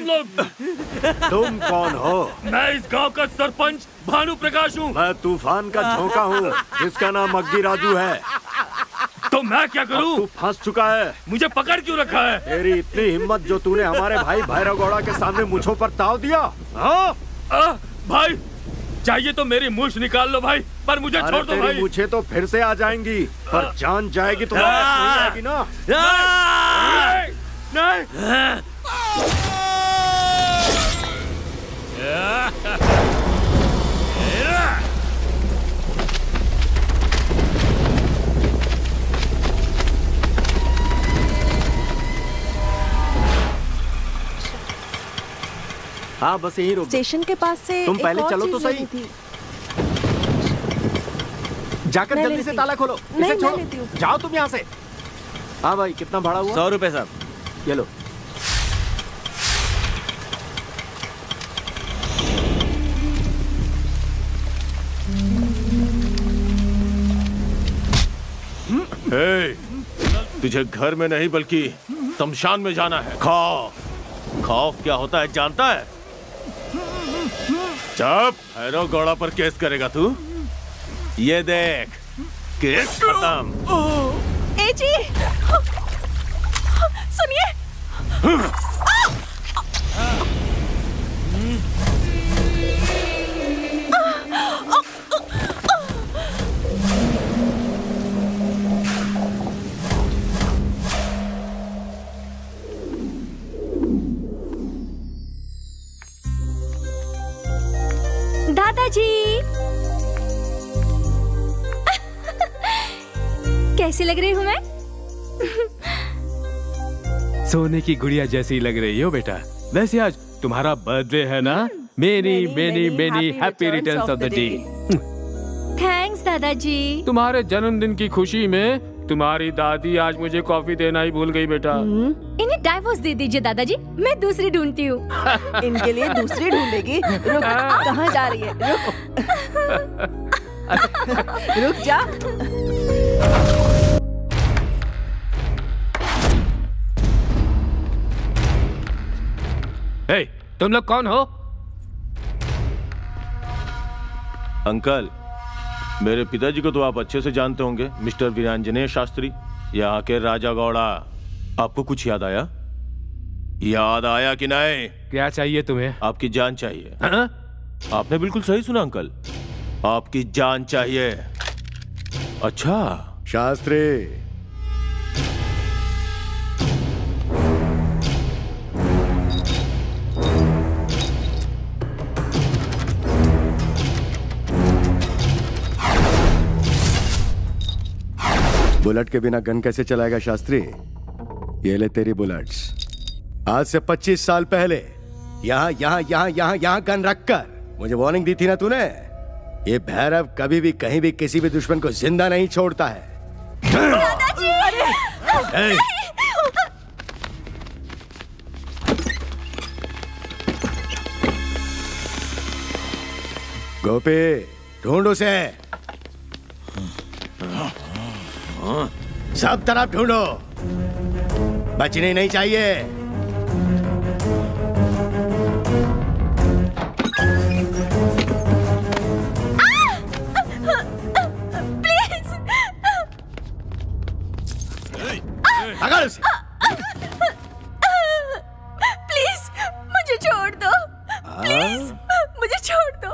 लोग। तुम कौन हो? मैं इस गांव का सरपंच भानु प्रकाश हूँ। मैं तूफान का झोंका हूँ जिसका नाम मग्गी राजू है। तो मैं क्या करूँ? तू फंस चुका है। मुझे पकड़ क्यों रखा है? तेरी इतनी हिम्मत जो तूने हमारे भाई भैरव गौड़ा के सामने मुझों पर ताव दिया। हाँ? भाई चाहिए तो मेरी मूछ निकाल लो भाई, पर मुझे छोड़ दो भाई। मुझे तो फिर से आ जाएंगी, पर जान जाएगी तो नहीं जाएगी ना। नहीं। हाँ बस यही रोक। स्टेशन के पास से तुम पहले चलो तो सही। जाकर जल्दी से ताला खोलो। इसे छोड़ो। जाओ तुम यहाँ से। हाँ भाई कितना भाड़ा हुआ? 100 रुपए साहब। ये लो। तुझे घर में नहीं बल्कि शमशान में जाना है। खौफ क्या होता है जानता है? जब भैरव गौड़ा पर केस करेगा तू, ये देख केस खत्म। ए जी सुनिए। दादाजी कैसी लग रही हूँ मैं? सोने की गुड़िया जैसी लग रही हो बेटा। वैसे आज तुम्हारा बर्थडे है ना? Many many many happy returns of the day. Thanks दादाजी। तुम्हारे जन्मदिन की खुशी में तुम्हारी दादी आज मुझे कॉफी देना ही भूल गई बेटा। इन्हें डाइवोर्स दे दीजिए दादाजी, मैं दूसरी ढूंढती हूँ। इनके लिए दूसरी ढूंढेगी? रुक, कहाँ जा रही है? रुक। रुक जा। हे, तुम लोग कौन हो? अंकल, मेरे पिताजी को तो आप अच्छे से जानते होंगे, मिस्टर वीरांजनेय शास्त्री, यहाँ के राजा गौड़ा। आपको कुछ याद आया? याद आया कि नहीं? क्या चाहिए तुम्हें? आपकी जान चाहिए। आपने बिल्कुल सही सुना अंकल, आपकी जान चाहिए। अच्छा शास्त्री, बुलेट के बिना गन कैसे चलाएगा शास्त्री? ये ले तेरी बुलेट्स। आज से 25 साल पहले यहाँ गन रखकर मुझे वार्निंग दी थी ना तूने? ये भैरव कभी भी कहीं भी किसी भी दुश्मन को जिंदा नहीं छोड़ता है। दादाजी! गोपी, ढूंढ उसे। सब तरफ ढूंढो, बचने नहीं चाहिए। प्लीज पकड़ उसे। प्लीज मुझे छोड़ दो। प्लीज मुझे छोड़ दो।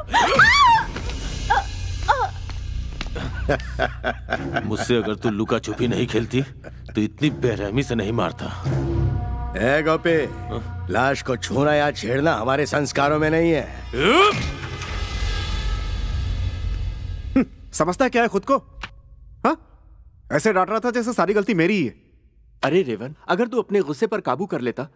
मुझसे अगर तू लुका छुपी नहीं खेलती तो इतनी बेरहमी से नहीं मारता। ए गोपी, लाश को छूना या छेड़ना हमारे संस्कारों में नहीं है। समझता क्या है खुद को? हाँ? ऐसे डांट रहा था जैसे सारी गलती मेरी ही है। अरे रेवन, अगर तू अपने गुस्से पर काबू कर लेता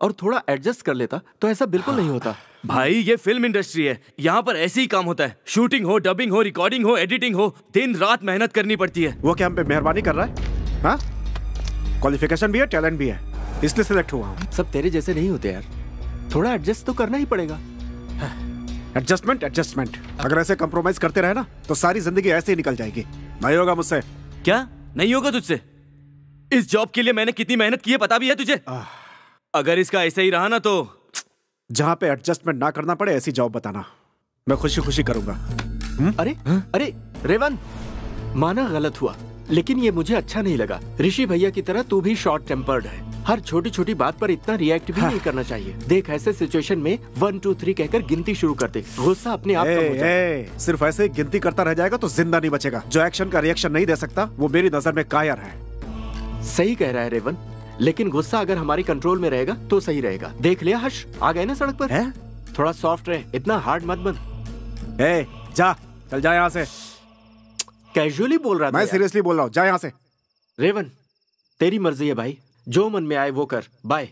और थोड़ा एडजस्ट कर लेता तो ऐसा बिल्कुल नहीं होता। भाई ये फिल्म इंडस्ट्री है, यहाँ पर ऐसे ही काम होता है। शूटिंग हो, डबिंग हो, रिकॉर्डिंग हो, एडिटिंग हो, दिन रात मेहनत करनी पड़ती है। वो क्या हम पे मेहरबानी कर रहा है? हाँ? क्वालिफिकेशन भी है, टैलेंट भी है, इसलिए सिलेक्ट हुआ हूँ। सब तेरे जैसे नहीं होते यार, थोड़ा एडजस्ट तो करना ही पड़ेगा। एडजस्टमेंट। अगर ऐसे कंप्रोमाइज करते रहे ना तो सारी जिंदगी ऐसे ही निकल जाएगी। नहीं होगा मुझसे। क्या नहीं होगा तुझसे? इस जॉब के लिए मैंने कितनी मेहनत की है पता भी है तुझे? अगर इसका ऐसे ही रहा ना तो जहां पे एडजस्टमेंट ना करना पड़े ऐसी जॉब बताना, मैं खुशी खुशी करूंगा। अरे अरे रेवन, माना गलत हुआ, लेकिन ये मुझे अच्छा नहीं लगा। ऋषि भैया की तरह तू भी शॉर्ट टेम्पर्ड है। हर छोटी छोटी बात पर इतना रिएक्ट भी नहीं करना चाहिए। देख, ऐसे सिचुएशन में 1 2 3 कहकर गिनती शुरू कर दे, गुस्सा अपने आप कम हो जाए। सिर्फ ऐसे गिनती करता रह जाएगा तो जिंदा नहीं बचेगा। जो एक्शन का रिएक्शन नहीं दे सकता वो मेरी नजर में कायर है। सही कह रहा है रेवन, लेकिन गुस्सा अगर हमारी कंट्रोल में रहेगा तो सही रहेगा। देख लिया हर्ष, आ गए ना सड़क पर है? थोड़ा सॉफ्ट रहे, इतना हार्ड मत बन। जा, चल जा यहाँ से। कैजुअली बोल रहा था। मैं सीरियसली बोल रहा हूँ, जा यहाँ से। रेवन, तेरी मर्जी है भाई, जो मन में आए वो कर। Bye.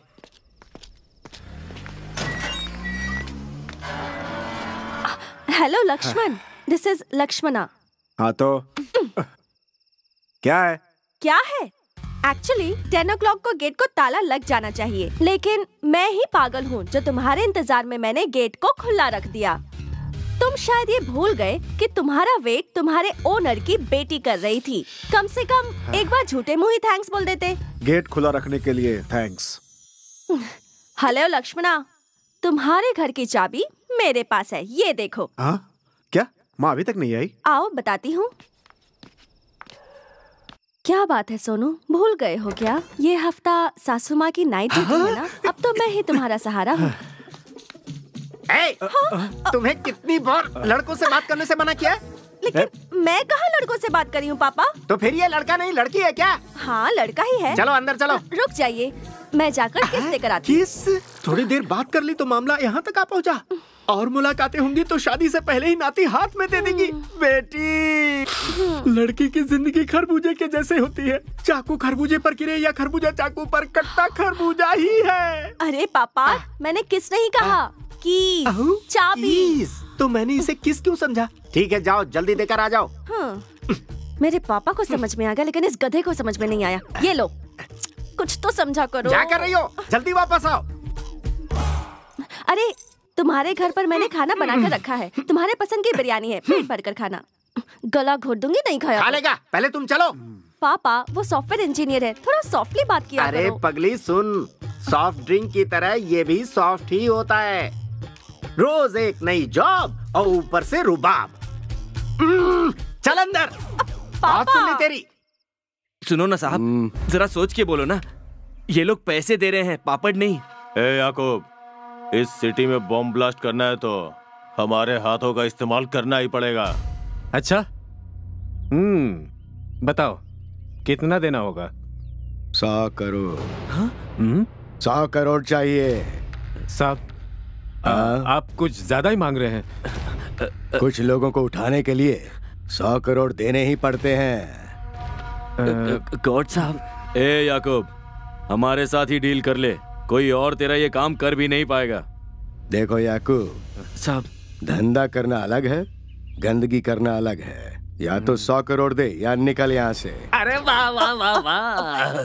Hello Lakshman, this is Lakshmana. हाँ तो क्या है? क्या है? एक्चुअली 10 o'clock को गेट को ताला लग जाना चाहिए, लेकिन मैं ही पागल हूँ जो तुम्हारे इंतजार में मैंने गेट को खुला रख दिया। तुम शायद ये भूल गए कि तुम्हारा वेट तुम्हारे ओनर की बेटी कर रही थी। कम से कम एक बार झूठे मुंह ही थैंक्स बोल देते। गेट खुला रखने के लिए थैंक्स। हेलो लक्ष्मणा, तुम्हारे घर की चाबी मेरे पास है, ये देखो। हाँ? क्या माँ अभी तक नहीं आई? आओ बताती हूँ। क्या बात है सोनू, भूल गए हो क्या? ये हफ्ता सासू माँ की नाइट ड्यूटी है ना, अब तो मैं ही तुम्हारा सहारा हूँ। तुम्हें कितनी बार लड़कों से बात करने से मना किया है? लेकिन मैं कहाँ लड़कों से बात करी हूँ पापा। तो फिर ये लड़का नहीं लड़की है क्या? हाँ लड़का ही है। चलो अंदर चलो। रुक जाइए, मैं जाकर किस लेकर आती हूँ। किस? थोड़ी देर बात कर ली तो मामला यहाँ तक आ पहुँचा। और मुलाकातें होंगी तो शादी से पहले ही नाती हाथ में दे देंगी। बेटी, लड़की की जिंदगी खरबूजे के जैसे होती है। चाकू खरबूजे पर गिरे या खरबूजा चाकू पर, कट्टा खरबूजा ही है। अरे पापा, मैंने किस नहीं कहा, की चाबी। तो मैंने इसे किस क्यों समझा? ठीक है, जाओ जल्दी देकर आ जाओ। मेरे पापा को समझ में आ गया, लेकिन इस गधे को समझ में नहीं आया। ये लो, कुछ तो समझा करो। क्या कर रही हो? जल्दी वापस आओ। अरे तुम्हारे घर पर मैंने खाना बनाकर रखा है, तुम्हारे पसंद की बिरयानी है, पेट भरकर खाना। गला घोट दूंगी नहीं खाया। खा लेगा, पहले तुम चलो। पापा वो सॉफ्टवेयर इंजीनियर है, थोड़ा सॉफ्टली बात किया करो। अरे पगली सुन, सॉफ्ट ड्रिंक की तरह ये भी सॉफ्ट ही होता है। रोज एक नई जॉब और ऊपर से रुबाब। चल अंदर। बात सुन ली तेरी। सुनो ना साहब, जरा सोच के बोलो ना, ये लोग पैसे दे रहे हैं, पापड़ नहीं। ए याकूब, इस सिटी में बॉम्ब ब्लास्ट करना है तो हमारे हाथों का इस्तेमाल करना ही पड़ेगा। अच्छा, बताओ कितना देना होगा? 100 करोड़। 100 करोड़ चाहिए साहब। आप कुछ ज्यादा ही मांग रहे हैं। कुछ लोगों को उठाने के लिए 100 करोड़ देने ही पड़ते हैं। गॉड साहब। ए याकूब, हमारे साथ ही डील कर ले, कोई और तेरा ये काम कर भी नहीं पाएगा। देखो याकूब साहब, धंधा करना अलग है, गंदगी करना अलग है। या तो 100 करोड़ दे या निकल यहाँ से। अरे वाह वाह वाह वाह।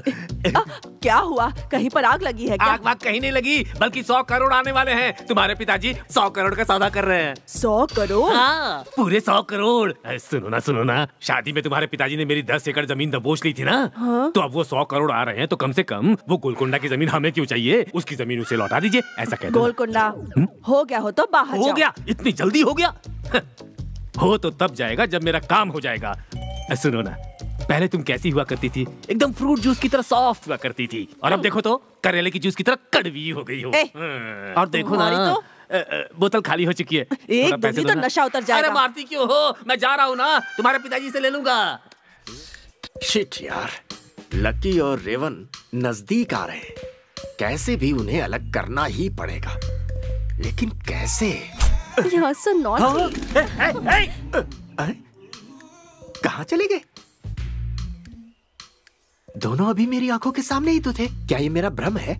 क्या हुआ, कहीं पर आग लगी है क्या? आग वाग कहीं नहीं लगी, बल्कि 100 करोड़ आने वाले हैं। तुम्हारे पिताजी 100 करोड़ का सौदा कर रहे हैं। 100 करोड़? हाँ, पूरे 100 करोड़। सुनो ना, शादी में तुम्हारे पिताजी ने मेरी 10 एकड़ जमीन दबोच ली थी ना। हाँ? तो अब वो 100 करोड़ आ रहे हैं, तो कम से कम वो गोलकोंडा की जमीन हमें क्यों चाहिए? उसकी जमीन उसे लौटा दीजिए, ऐसा कहते। गोलकोंडा हो गया हो तो बाहर हो गया? इतनी जल्दी हो गया? हो तो तब जाएगा जब मेरा काम हो जाएगा। सुनो ना, पहले तुम कैसी हुआ करती थी? एकदम फ्रूट जूस की तरह सॉफ्ट हुआ करती थी, और अब देखो तो करेले की जूस की तरह कड़वी हो गई हो। और देखो ना, बोतल खाली हो चुकी है। एक दूधी तो नशा उतर जाएगा। अरे मारती क्यों हो? मैं जा रहा हूँ ना, तुम्हारे पिताजी से ले लूंगा। शिट यार, लकी और रेवन नजदीक आ रहे हैं। कैसे भी उन्हें अलग करना ही पड़ेगा, लेकिन कैसे? You're so naughty. कहाँ चले गए? दोनों अभी मेरी आंखों के सामने ही तो थे। क्या ये मेरा भ्रम है?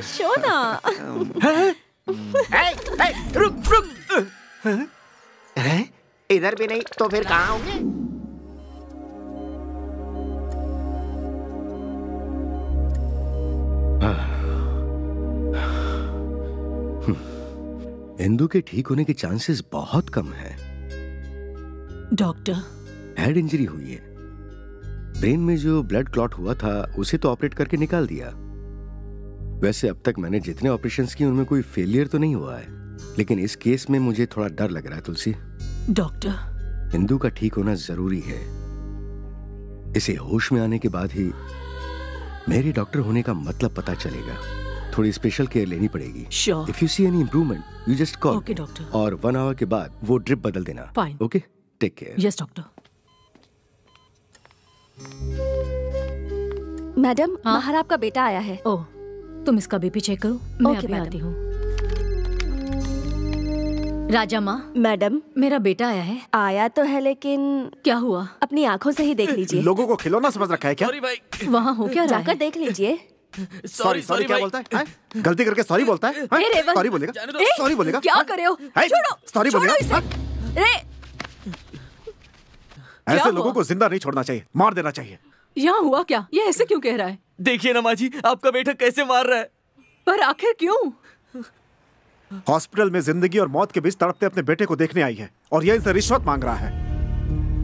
शोना। रुक। इधर भी नहीं तो फिर कहाँ होंगे? इंदु के ठीक होने के चांसेस बहुत कम हैं। डॉक्टर, हेड इंजरी हुई है। ब्रेन में जो ब्लड क्लॉट हुआ था उसे तो ऑपरेट करके निकाल दिया, वैसे अब तक मैंने जितने ऑपरेशंस किए उनमें कोई फेलियर तो नहीं हुआ है, लेकिन इस केस में मुझे थोड़ा डर लग रहा है तुलसी। डॉक्टर, हिंदू का ठीक होना जरूरी है। इसे होश में आने के बाद ही मेरे डॉक्टर होने का मतलब पता चलेगा। थोड़ी स्पेशल केयर लेनी पड़ेगी। Sure. If you see any improvement you just call. Okay, doctor. और 1 आवर के बाद वो ड्रिप बदल देना। Fine. Okay, take care. Yes doctor. Madam, बाहर आपका बेटा आया है। ओह, तुम इसका बीपी चेक करो, मैं Okay, अभी madam. आती हूँ। राजा माँ, मैडम, मेरा बेटा आया है। आया तो है लेकिन क्या हुआ? अपनी आंखों से ही देख लीजिए। लोगों को खिलौना समझ रखा है क्या? सॉरी भाई, वहाँ हो क्या रहा जाकर है? देख लीजिए। सॉरी सॉरी क्या बोलता है? हैं? गलती करके सॉरी बोलता है? ए, रेवन। सॉरी बोलेगा? ए, सॉरी बोलेगा? क्या कर रहे हो? हैं? छोड़ो, सॉरी छोड़ो बोलेगा? इसे। हैं? रे, ऐसे हुआ? लोगों को जिंदा नहीं छोड़ना चाहिए, मार देना चाहिए। यहाँ हुआ क्या? ये ऐसे क्यों कह रहा है? देखिए ना माँ जी, आपका बेटा कैसे मार रहा है। पर आखिर क्यों? हॉस्पिटल में जिंदगी और मौत के बीच तड़पते अपने बेटे को देखने आई है और ये इनसे रिश्वत मांग रहा है।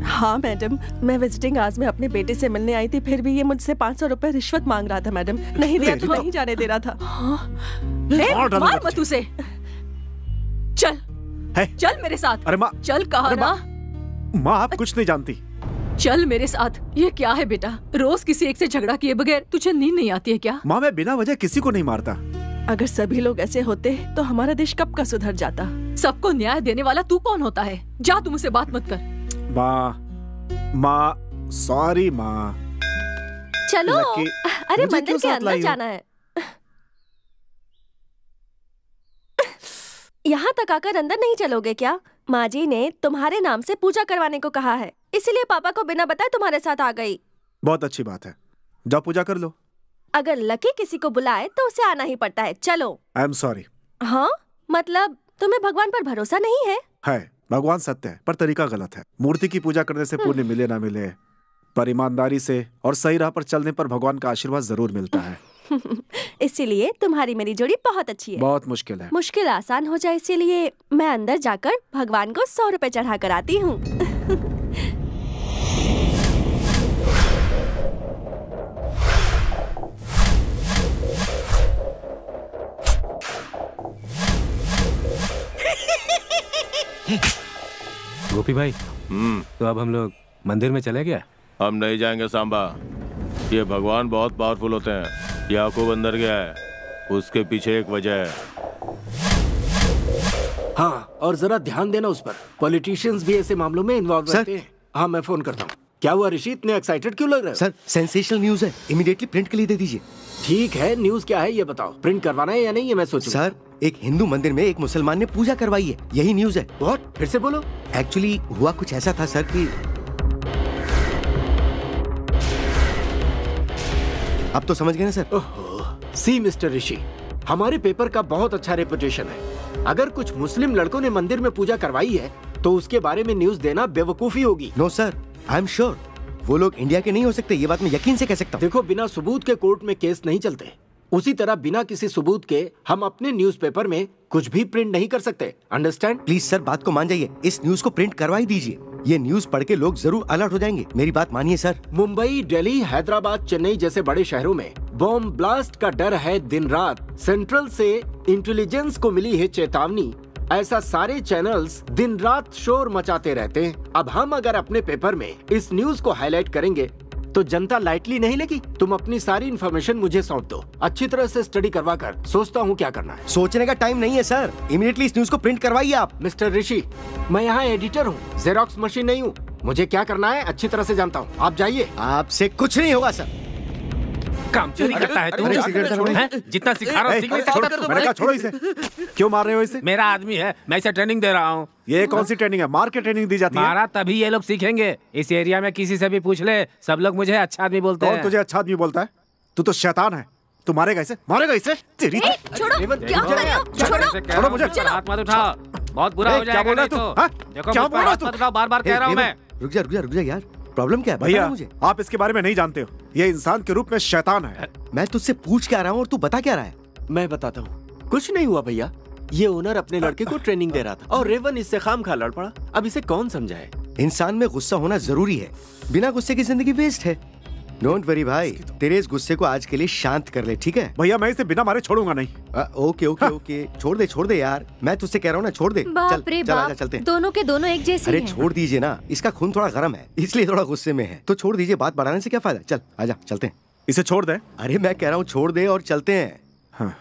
हाँ मैडम, मैं विजिटिंग आज में अपने बेटे से मिलने आई थी, फिर भी ये मुझसे 500 रुपए रिश्वत मांग रहा था मैडम। नहीं दिया तो नहीं जाने दे रहा था। मार मार मत उसे। चल है? चल मेरे साथ। अरे माँ, चल कहा अरे ना। माँ आप कुछ नहीं जानती। चल मेरे साथ। ये क्या है बेटा? रोज किसी एक से झगड़ा किए बगैर तुझे नींद नहीं आती है क्या? माँ मैं बिना वजह किसी को नहीं मारता। अगर सभी लोग ऐसे होते तो हमारा देश कब का सुधर जाता। सबको न्याय देने वाला तू कौन होता है? जा, तुम मुझसे बात मत कर। माँ सॉरी माँ। चलो, लकी, अरे मुझे मंदिर क्यों के साथ अंदर लाई हो? जाना है। यहाँ तक आकर अंदर नहीं चलोगे क्या? माँ जी ने तुम्हारे नाम से पूजा करवाने को कहा है, इसीलिए पापा को बिना बताए तुम्हारे साथ आ गई। बहुत अच्छी बात है, जाओ पूजा कर लो। अगर लकी किसी को बुलाए तो उसे आना ही पड़ता है। चलो। I am sorry. हाँ, मतलब तुम्हें भगवान पर भरोसा नहीं है? है, भगवान सत्य है पर तरीका गलत है। मूर्ति की पूजा करने से पुण्य मिले ना मिले, पर ईमानदारी से और सही राह पर चलने पर भगवान का आशीर्वाद जरूर मिलता है। इसीलिए तुम्हारी मेरी जोड़ी बहुत अच्छी है। बहुत मुश्किल है। मुश्किल आसान हो जाए इसीलिए मैं अंदर जाकर भगवान को 100 रुपए चढ़ा कर आती हूँ। गोपी भाई, तो अब हम लोग मंदिर में चले गए? हम नहीं जाएंगे सांबा। ये भगवान बहुत पावरफुल होते हैं। याकूब अंदर गया है, उसके पीछे एक वजह है। हाँ, और जरा ध्यान देना उस पर। पॉलिटिशियंस भी ऐसे मामलों में इन्वॉल्व रहते हैं। हाँ, मैं फोन करता हूँ। क्या हुआ ऋषि, इतने एक्साइटेड क्यों लग रहे हो? सर सेंसेशनल न्यूज है, इमीडिएटली प्रिंट के लिए दे दीजिए। ठीक है, न्यूज क्या है ये बताओ। प्रिंट करवाना है या नहीं ये मैं सोचूं। सर, एक हिंदू मंदिर में एक मुसलमान ने पूजा करवाई है, यही न्यूज है। व्हाट? फिर से बोलो। एक्चुअली हुआ कुछ ऐसा था सर कि अब तो समझ गए ना सर? ओहो, सी मिस्टर ऋषि, हमारे पेपर का बहुत अच्छा रेपुटेशन है। अगर कुछ मुस्लिम लड़कों ने मंदिर में पूजा करवाई है तो उसके बारे में न्यूज देना बेवकूफी होगी। No sir, I am sure वो लोग इंडिया के नहीं हो सकते, ये बात मैं यकीन से कह सकता हूँ। देखो, बिना सबूत के कोर्ट में केस नहीं चलते। उसी तरह बिना किसी सबूत के हम अपने न्यूज़पेपर में कुछ भी प्रिंट नहीं कर सकते। अंडरस्टैंड? प्लीज सर, बात को मान जाइए, इस न्यूज को प्रिंट करवाई दीजिए। ये न्यूज पढ़ के लोग जरूर अलर्ट हो जाएंगे, मेरी बात मानिए सर। मुंबई, दिल्ली, हैदराबाद, चेन्नई जैसे बड़े शहरों में बॉम्ब ब्लास्ट का डर है दिन रात। सेंट्रल से इंटेलिजेंस को मिली है चेतावनी। ऐसा सारे चैनल्स दिन रात शोर मचाते रहते हैं। अब हम अगर अपने पेपर में इस न्यूज को हाईलाइट करेंगे तो जनता लाइटली नहीं लेगी। तुम अपनी सारी इन्फॉर्मेशन मुझे सौंप दो, अच्छी तरह से स्टडी करवा कर सोचता हूँ क्या करना है। सोचने का टाइम नहीं है सर, इमीडिएटली इस न्यूज को प्रिंट करवाइए आप। मिस्टर ऋषि, मैं यहाँ एडिटर हूँ, जेरोक्स मशीन नहीं हूँ। मुझे क्या करना है अच्छी तरह से जानता हूँ। आप जाइए। आपसे कुछ नहीं होगा सर। काम चोरी करता है तू? अरे, सिगरेट दे हैं? जितना सिखा रहा हूँ सीख नहीं सकता? मैंने कहा छोड़ो इसे। क्यों मार रहे हो इसे? मेरा आदमी है, मैं इसे ट्रेनिंग दे रहा हूँ। ये कौन सी ट्रेनिंग है? मार के ट्रेनिंग दी जाती है? मारा तभी ये लोग सीखेंगे। इस एरिया में किसी से भी पूछ ले, सब लोग मुझे अच्छा आदमी बोलते कौन हैं। तुझे अच्छा आदमी बोलता है? तू तो शैतान है। तू मारेगा इसे, मारेगा इसे। तेरी छोड़ो, क्या कर रहे हो? छोड़ो। छोड़ो मुझे। हाथ मत उठाओ, बहुत बुरा हो क्या जाएगा बोल रहा नहीं है तो। तू? हाँ? देखो क्या मुझ पर बोल रहा है हाथ तू? मत उठाओ, बार-बार कह रहा हूँ मैं। रुक जा यार, प्रॉब्लम क्या है? भैया, बता मुझे। आप इसके बारे में नहीं जानते हो। ये इंसान के रूप में शैतान है। मैं तुझसे पूछ के आ रहा हूँ और तू बता क्या रहा है? मैं बताता हूँ। कुछ नहीं हुआ भैया, ये ओनर अपने लड़के को ट्रेनिंग दे रहा था और रेवन इससे खामखा लड़ पड़ा। अब इसे कौन समझाए? इंसान में गुस्सा होना जरूरी है, बिना गुस्से की जिंदगी वेस्ट है। डोंट वरी भाई, तेरे इस गुस्से को आज के लिए शांत कर ले, ठीक है? भैया मैं इसे बिना मारे छोड़ूंगा नहीं। ओके ओके ओके, छोड़ दे यार, मैं तुझसे कह रहा हूँ ना, छोड़ दे। बाप रे चल बाप, आजा, चलते हैं। दोनों के दोनों एक जैसे अरे हैं। छोड़ दीजिए ना, इसका खून थोड़ा गर्म है इसलिए थोड़ा गुस्से में है, तो छोड़ दीजिए, बात बढ़ाने से क्या फायदा। चल आजा, चलते हैं। इसे छोड़ दे। अरे मैं कह रहा हूँ छोड़ दे और चलते हैं। हाँ।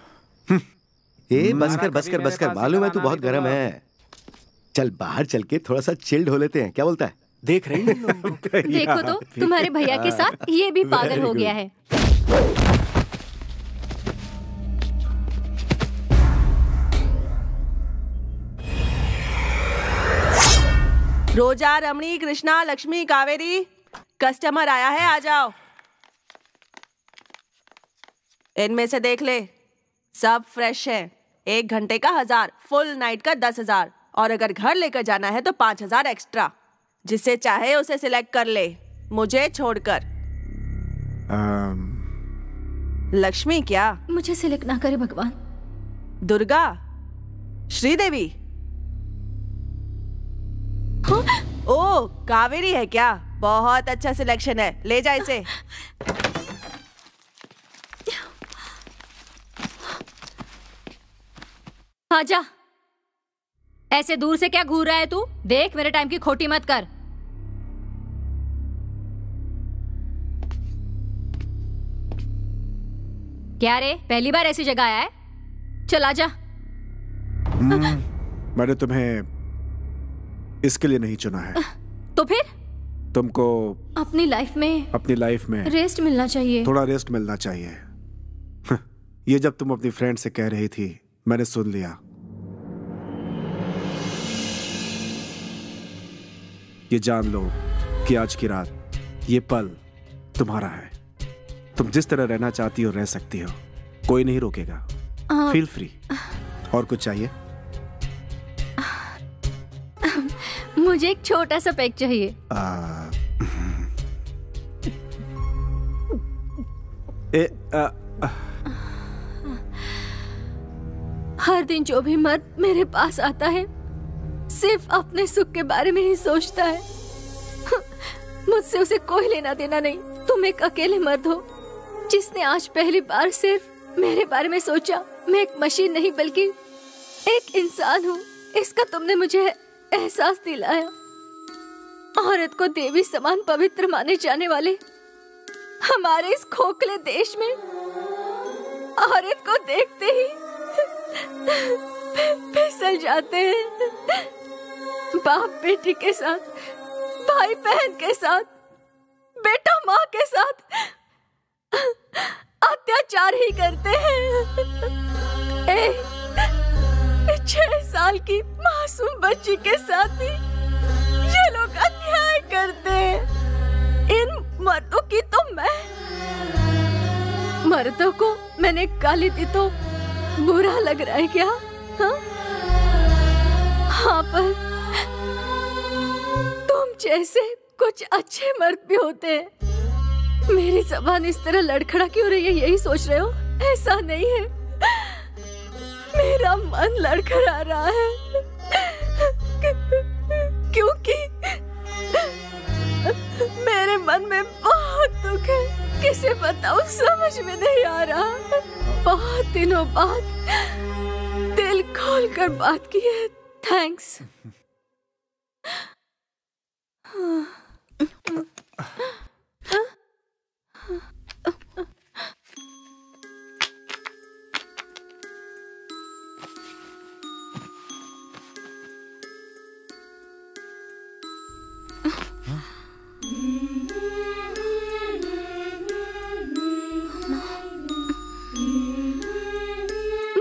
ए बस कर, मालूम है तू बहुत गर्म है। चल बाहर चल के थोड़ा सा चिल्ड हो लेते हैं, क्या बोलता है? देख रही हैं? देखो तो तुम्हारे भैया के साथ ये भी पागल हो गया है। रोजा, रमणी, कृष्णा, लक्ष्मी, कावेरी, कस्टमर आया है, आ जाओ। इनमें से देख ले, सब फ्रेश है। 1 घंटे का 1000, फुल नाइट का 10,000, और अगर घर लेकर जाना है तो 5,000 एक्स्ट्रा। जिसे चाहे उसे सिलेक्ट कर ले, मुझे छोड़कर। लक्ष्मी क्या? मुझे सिलेक्ट ना करे भगवान। दुर्गा, श्रीदेवी, हाँ? ओ कावेरी है क्या? बहुत अच्छा सिलेक्शन है, ले जा इसे। आजा। ऐसे दूर से क्या घूर रहा है तू? देख मेरे टाइम की खोटी मत कर। क्या रे, पहली बार ऐसी जगह आया है? चल आजा। मैंने तुम्हें इसके लिए नहीं चुना है। तो फिर? तुमको अपनी लाइफ में रेस्ट मिलना चाहिए। थोड़ा रेस्ट मिलना चाहिए। ये जब तुम अपनी फ्रेंड से कह रही थी मैंने सुन लिया। ये जान लो कि आज की रात ये पल तुम्हारा है। तुम जिस तरह रहना चाहती हो रह सकती हो, कोई नहीं रोकेगा। Feel free. और कुछ चाहिए? मुझे एक छोटा सा पैक चाहिए। हर दिन जो भी मर्द मेरे पास आता है सिर्फ अपने सुख के बारे में ही सोचता है। मुझसे उसे कोई लेना देना नहीं। तुम एक अकेले मर्द हो जिसने आज पहली बार सिर्फ मेरे बारे में सोचा। मैं एक मशीन नहीं बल्कि एक इंसान हूँ, इसका तुमने मुझे एहसास दिलाया। औरत को देवी समान पवित्र माने जाने वाले हमारे इस खोखले देश में औरत को देखते ही फिसल जाते हैं। बाप बेटी के साथ, भाई बहन के साथ, बेटा माँ के साथ अत्याचार ही करते हैं। 6 साल की मासूम बच्ची के साथ भी ये लोग अन्याय करते हैं। इन मर्दों की तो मर्दों को मैंने गाली दी तो बुरा लग रहा है क्या? हाँ पर तुम जैसे कुछ अच्छे मर्द भी होते हैं। मेरी जुबान इस तरह लड़खड़ा क्यों रही है, यही सोच रहे हो? ऐसा नहीं है, मेरा मन लड़खड़ा रहा है क्योंकि मेरे मन में बहुत दुख है। किसे बताऊं, समझ में नहीं आ रहा। बहुत दिनों बाद दिल खोलकर बात की है। थैंक्स।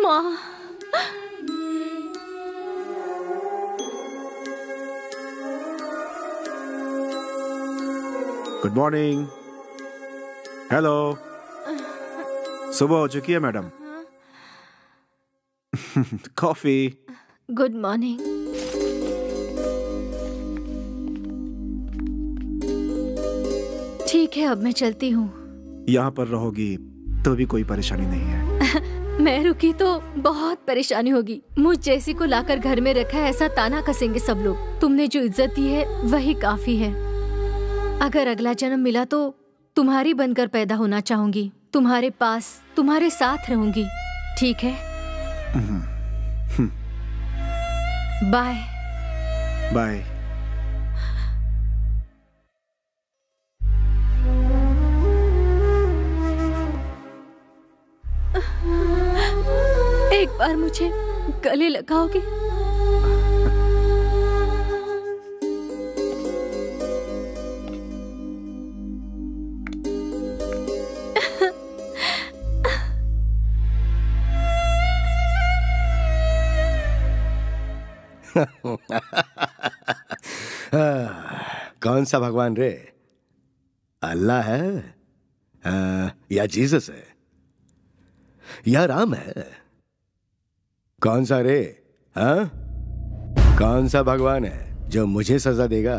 माँ, गुड मॉर्निंग। हेलो, सुबह हो चुकी है मैडम। कॉफी। Good morning. ठीक है, अब मैं चलती हूँ। यहाँ पर रहोगी तो भी कोई परेशानी नहीं है। मैं रुकी तो बहुत परेशानी होगी। मुझ जैसी को लाकर घर में रखा है, ऐसा ताना कसेंगे सब लोग। तुमने जो इज्जत दी है वही काफी है। अगर अगला जन्म मिला तो तुम्हारी बनकर पैदा होना चाहूंगी, तुम्हारे पास, तुम्हारे साथ रहूंगी, ठीक है? Bye bye. एक बार मुझे गले लगाओगे? कौन सा भगवान रे? अल्लाह है या जीसस है या राम है? कौन सा रे? हाँ, कौन सा भगवान है जो मुझे सजा देगा?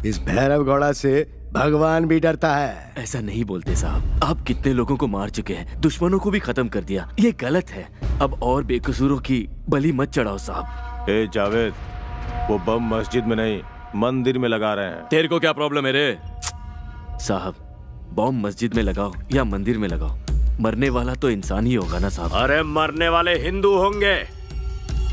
इस भैरव गौड़ा से भगवान भी डरता है। ऐसा नहीं बोलते साहब, आप कितने लोगों को मार चुके हैं, दुश्मनों को भी खत्म कर दिया, ये गलत है। अब और बेकसूरों की बलि मत चढ़ाओ साहब। ए जावेद, वो बम मस्जिद में नहीं मंदिर में लगा रहे हैं। तेरे को क्या प्रॉब्लम है रे? साहब, बम मस्जिद में लगाओ या मंदिर में लगाओ, मरने वाला तो इंसान ही होगा ना साहब। अरे मरने वाले हिंदू होंगे।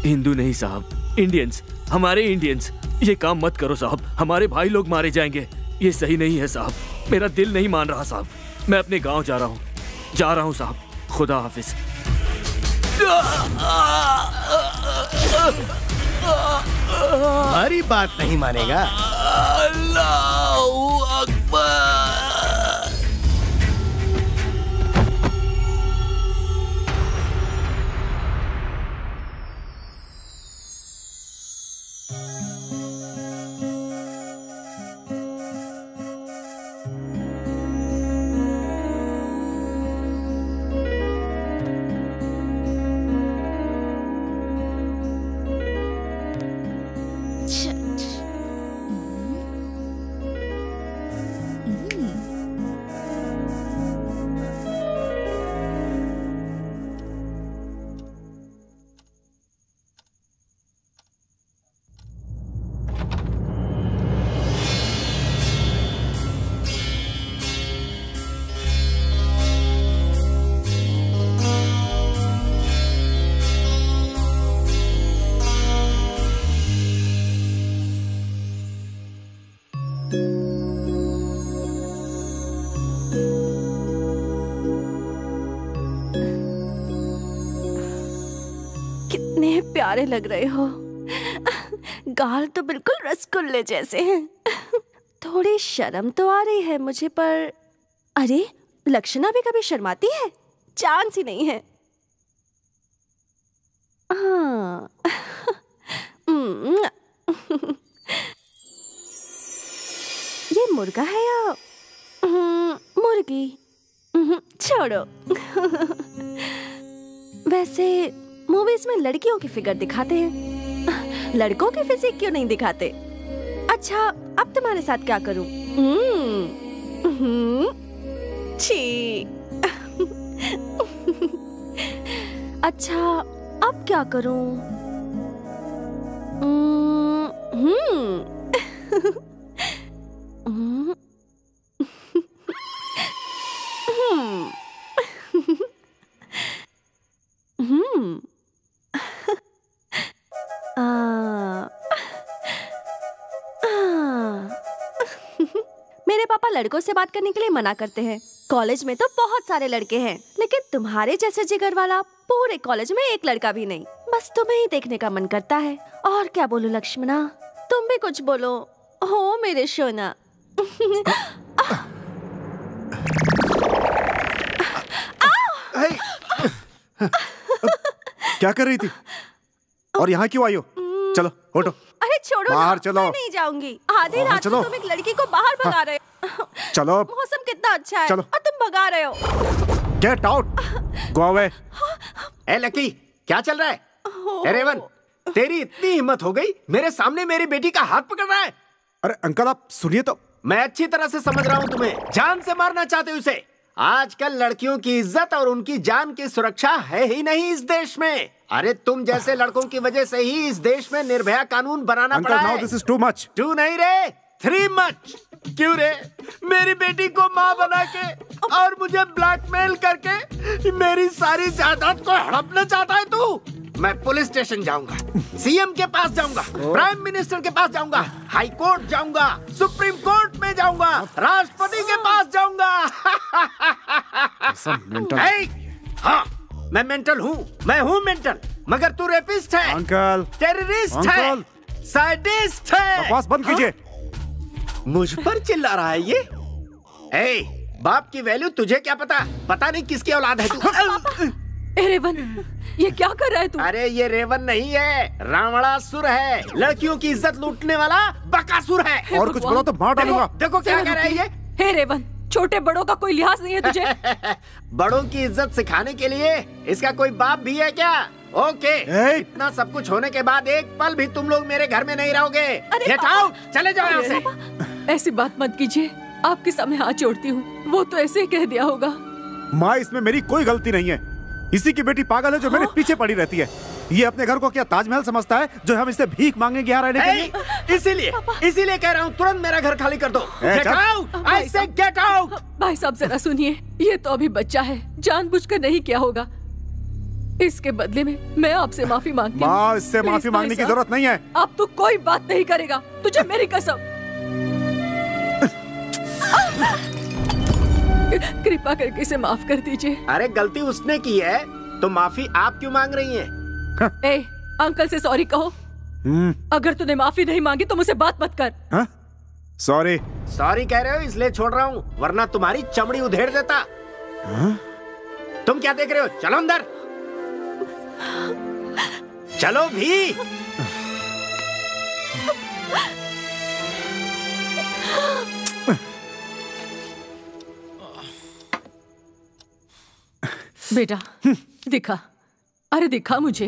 हिंदू नहीं साहब, इंडियंस, हमारे इंडियंस। ये काम मत करो साहब, हमारे भाई लोग मारे जाएंगे, ये सही नहीं है साहब। मेरा दिल नहीं मान रहा साहब, मैं अपने गांव जा रहा हूँ साहब। खुदा हाफिज। हमारी बात नहीं मानेगा। अल्लाहू अकबर। प्यारे लग रहे हो। गाल तो बिल्कुल रसगुल्ले जैसे हैं। थोड़ी शर्म तो आ रही है मुझे, पर अरे लक्षणा भी कभी शर्माती है? चांस ही नहीं है। हाँ। ये मुर्गा है या मुर्गी? छोड़ो। वैसे मूवीज में लड़कियों की फिगर दिखाते हैं, लड़कों की फिजिक क्यों नहीं दिखाते? अच्छा, अब तुम्हारे साथ क्या करूं? छी। अच्छा, अब क्या करूं? मेरे पापा लड़कों से बात करने के लिए मना करते हैं। कॉलेज में तो बहुत सारे लड़के हैं, लेकिन तुम्हारे जैसे जिगर वाला पूरे कॉलेज में एक लड़का भी नहीं। बस तुम्हें ही देखने का मन करता है। और क्या बोलूं लक्ष्मणा, तुम भी कुछ बोलो। हो मेरे सोना। क्या कर रही थी और यहाँ क्यों आई हो? चलो हटो। अरे छोड़ो, बाहर चलो। मैं नहीं जाऊंगी। आधी रात को तुम एक लड़की को बाहर भगा रहे हो। चलो। मौसम कितना अच्छा है, चलो। और तुम भगा रहे हो। Get out, go away. ए लकी, क्या चल रहा है? ए रेवन, तेरी इतनी हिम्मत हो गई, मेरे सामने मेरी बेटी का हाथ पकड़ रहा है? अरे अंकल आप सुनिए तो। मैं अच्छी तरह से समझ रहा हूँ तुम्हें, जान से मारना चाहते हो उसे। आजकल लड़कियों की इज्जत और उनकी जान की सुरक्षा है ही नहीं इस देश में। अरे तुम जैसे लड़कों की वजह से ही इस देश में निर्भया कानून बनाना पड़ा है। Now this is too much. Two नहीं रे, 3 मच। क्यों रे? मेरी बेटी को माँ बना के और मुझे ब्लैकमेल करके मेरी सारी जायदाद को हड़पना चाहता है तू? मैं पुलिस स्टेशन जाऊंगा, सीएम के पास जाऊंगा, प्राइम मिनिस्टर के पास जाऊंगा, हाई कोर्ट जाऊंगा, सुप्रीम कोर्ट में जाऊंगा, राष्ट्रपति के पास जाऊंगा। हाँ, मैं मेंटल हूँ, मैं हूँ मेंटल, मगर तू रेपिस्ट है, अंकल, टेररिस्ट है, साइडिस्ट है। बकवास बंद कीजिए। मुझ पर चिल्ला रहा है ये? बाप की वैल्यू तुझे क्या पता? पता नहीं किसकी औलाद है तू। रेवन, ये क्या कर रहा है तू? अरे ये रेवन नहीं है, रावणासुर है, लड़कियों की इज्जत लूटने वाला बकासुर है। और कुछ बोलो तो मार डालूंगा। देखो क्या कह रहा है ये। हे रेवन, छोटे बड़ों का कोई लिहाज नहीं है तुझे? बड़ों की इज्जत सिखाने के लिए इसका कोई बाप भी है क्या? ओके, इतना सब कुछ होने के बाद एक पल भी तुम लोग मेरे घर में नहीं रहोगे। गेट आउट, चले जाओ यहाँ से। ऐसी बात मत कीजिए, आपके सामने हाथ जोड़ती हूँ, वो तो ऐसे ही कह दिया होगा। माँ, इसमें मेरी कोई गलती नहीं है। इसी की बेटी पागल है जो मेरे पीछे पड़ी रहती है। ये अपने घर को क्या ताजमहल समझता है जो हम इससे भीख मांगेंगे यहाँ रहने के लिए? इसीलिए कह रहा हूँ तुरंत मेरा घर खाली कर दो। गेट आउट, आई से गेट आउट। भाई साहब जरा सुनिए, ये तो अभी बच्चा है, जानबूझकर नहीं किया होगा। इसके बदले में मैं आपसे माफी मांगती हूँ। माँ, इससे माफी मांगने की जरूरत नहीं है। अब तू कोई बात नहीं करेगा, तुझे मेरी कसम। कृपा करके इसे माफ कर दीजिए। अरे गलती उसने की है तो माफी आप क्यों मांग रही हैं? अंकल से सॉरी कहो। अगर तूने माफी नहीं मांगी तो मुझसे बात मत कर। सॉरी कह रहे हो इसलिए छोड़ रहा हूँ, वरना तुम्हारी चमड़ी उधेड़ देता। तुम क्या देख रहे हो? चलो अंदर, चलो भी। बेटा दिखा, अरे दिखा मुझे,